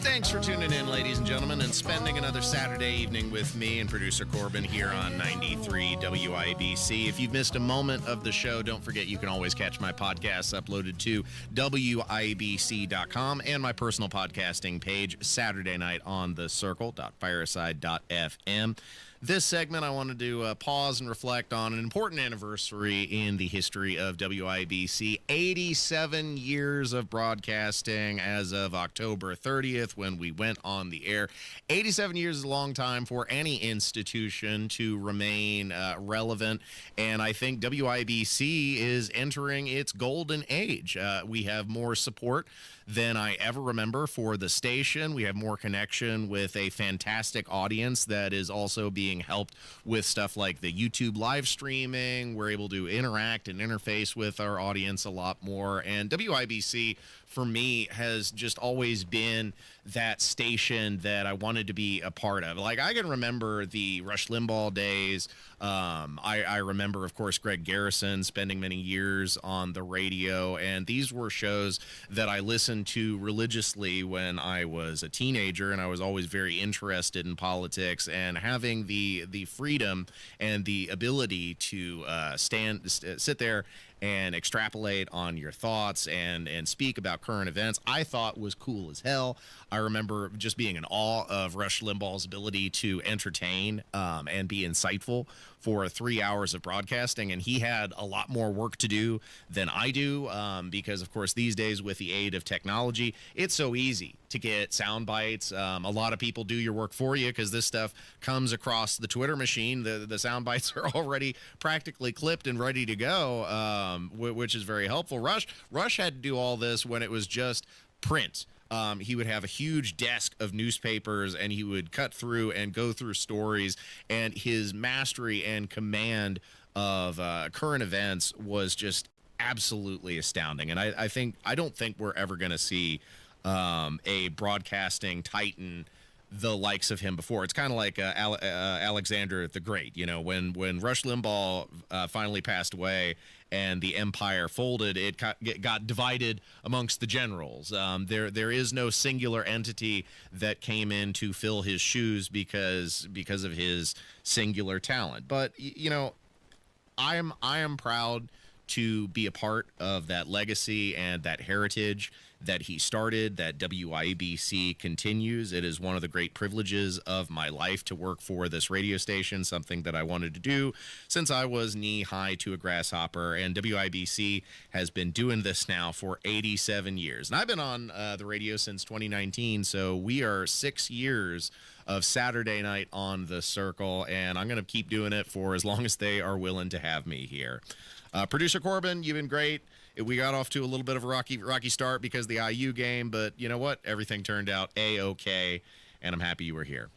Thanks for tuning in, ladies and gentlemen, and spending another Saturday evening with me and producer Corbin here on 93 WIBC. If you've missed a moment of the show, don't forget you can always catch my podcasts uploaded to WIBC.com and my personal podcasting page, Saturday Night on the Circle.fireside.fm. This segment, I wanted to pause and reflect on an important anniversary in the history of WIBC. 87 years of broadcasting as of October 30th when we went on the air. 87 years is a long time for any institution to remain relevant, and I think WIBC is entering its golden age. We have more support than I ever remember for the station. We have more connection with a fantastic audience that is also being helped with stuff like the YouTube live streaming. We're able to interact and interface with our audience a lot more. And WIBC, for me, has just always been that station that I wanted to be a part of. Like, I can remember the Rush Limbaugh days. I remember, of course, Greg Garrison spending many years on the radio, and these were shows that I listened to religiously when I was a teenager, and I was always very interested in politics, and having the freedom and the ability to sit there and extrapolate on your thoughts and speak about current events, I thought was cool as hell. I remember just being in awe of Rush Limbaugh's ability to entertain and be insightful for 3 hours of broadcasting, and he had a lot more work to do than I do because, of course, these days with the aid of technology, it's so easy to get sound bites. A lot of people do your work for you because this stuff comes across the Twitter machine. The sound bites are already practically clipped and ready to go, which is very helpful. Rush had to do all this when it was just print. He would have a huge desk of newspapers, and he would cut through and go through stories, and his mastery and command of current events was just absolutely astounding. And I don't think we're ever going to see a broadcasting titan the likes of him before. It's kind of like Alexander the Great. You know, when Rush Limbaugh finally passed away and the empire folded, it got divided amongst the generals. There is no singular entity that came in to fill his shoes because of his singular talent. But you know, I am proud to be a part of that legacy and that heritage that he started, that WIBC continues. It is one of the great privileges of my life to work for this radio station, something that I wanted to do since I was knee-high to a grasshopper, and WIBC has been doing this now for 87 years. And I've been on the radio since 2019, so we are 6 years of Saturday night on the Circle, and I'm going to keep doing it for as long as they are willing to have me here. Producer Corbin, you've been great. We got off to a little bit of a rocky start because of the IU game, but you know what? Everything turned out A-okay, and I'm happy you were here.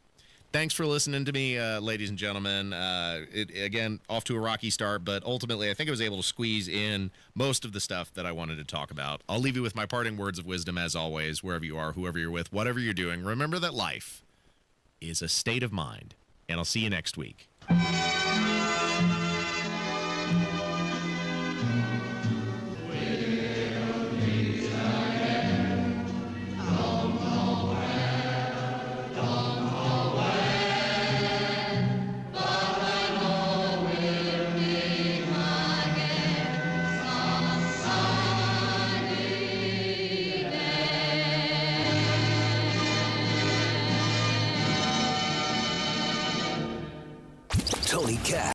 Thanks for listening to me, ladies and gentlemen. Again, off to a rocky start, but ultimately I think I was able to squeeze in most of the stuff that I wanted to talk about. I'll leave you with my parting words of wisdom, as always, wherever you are, whoever you're with, whatever you're doing. Remember that life is a state of mind, and I'll see you next week.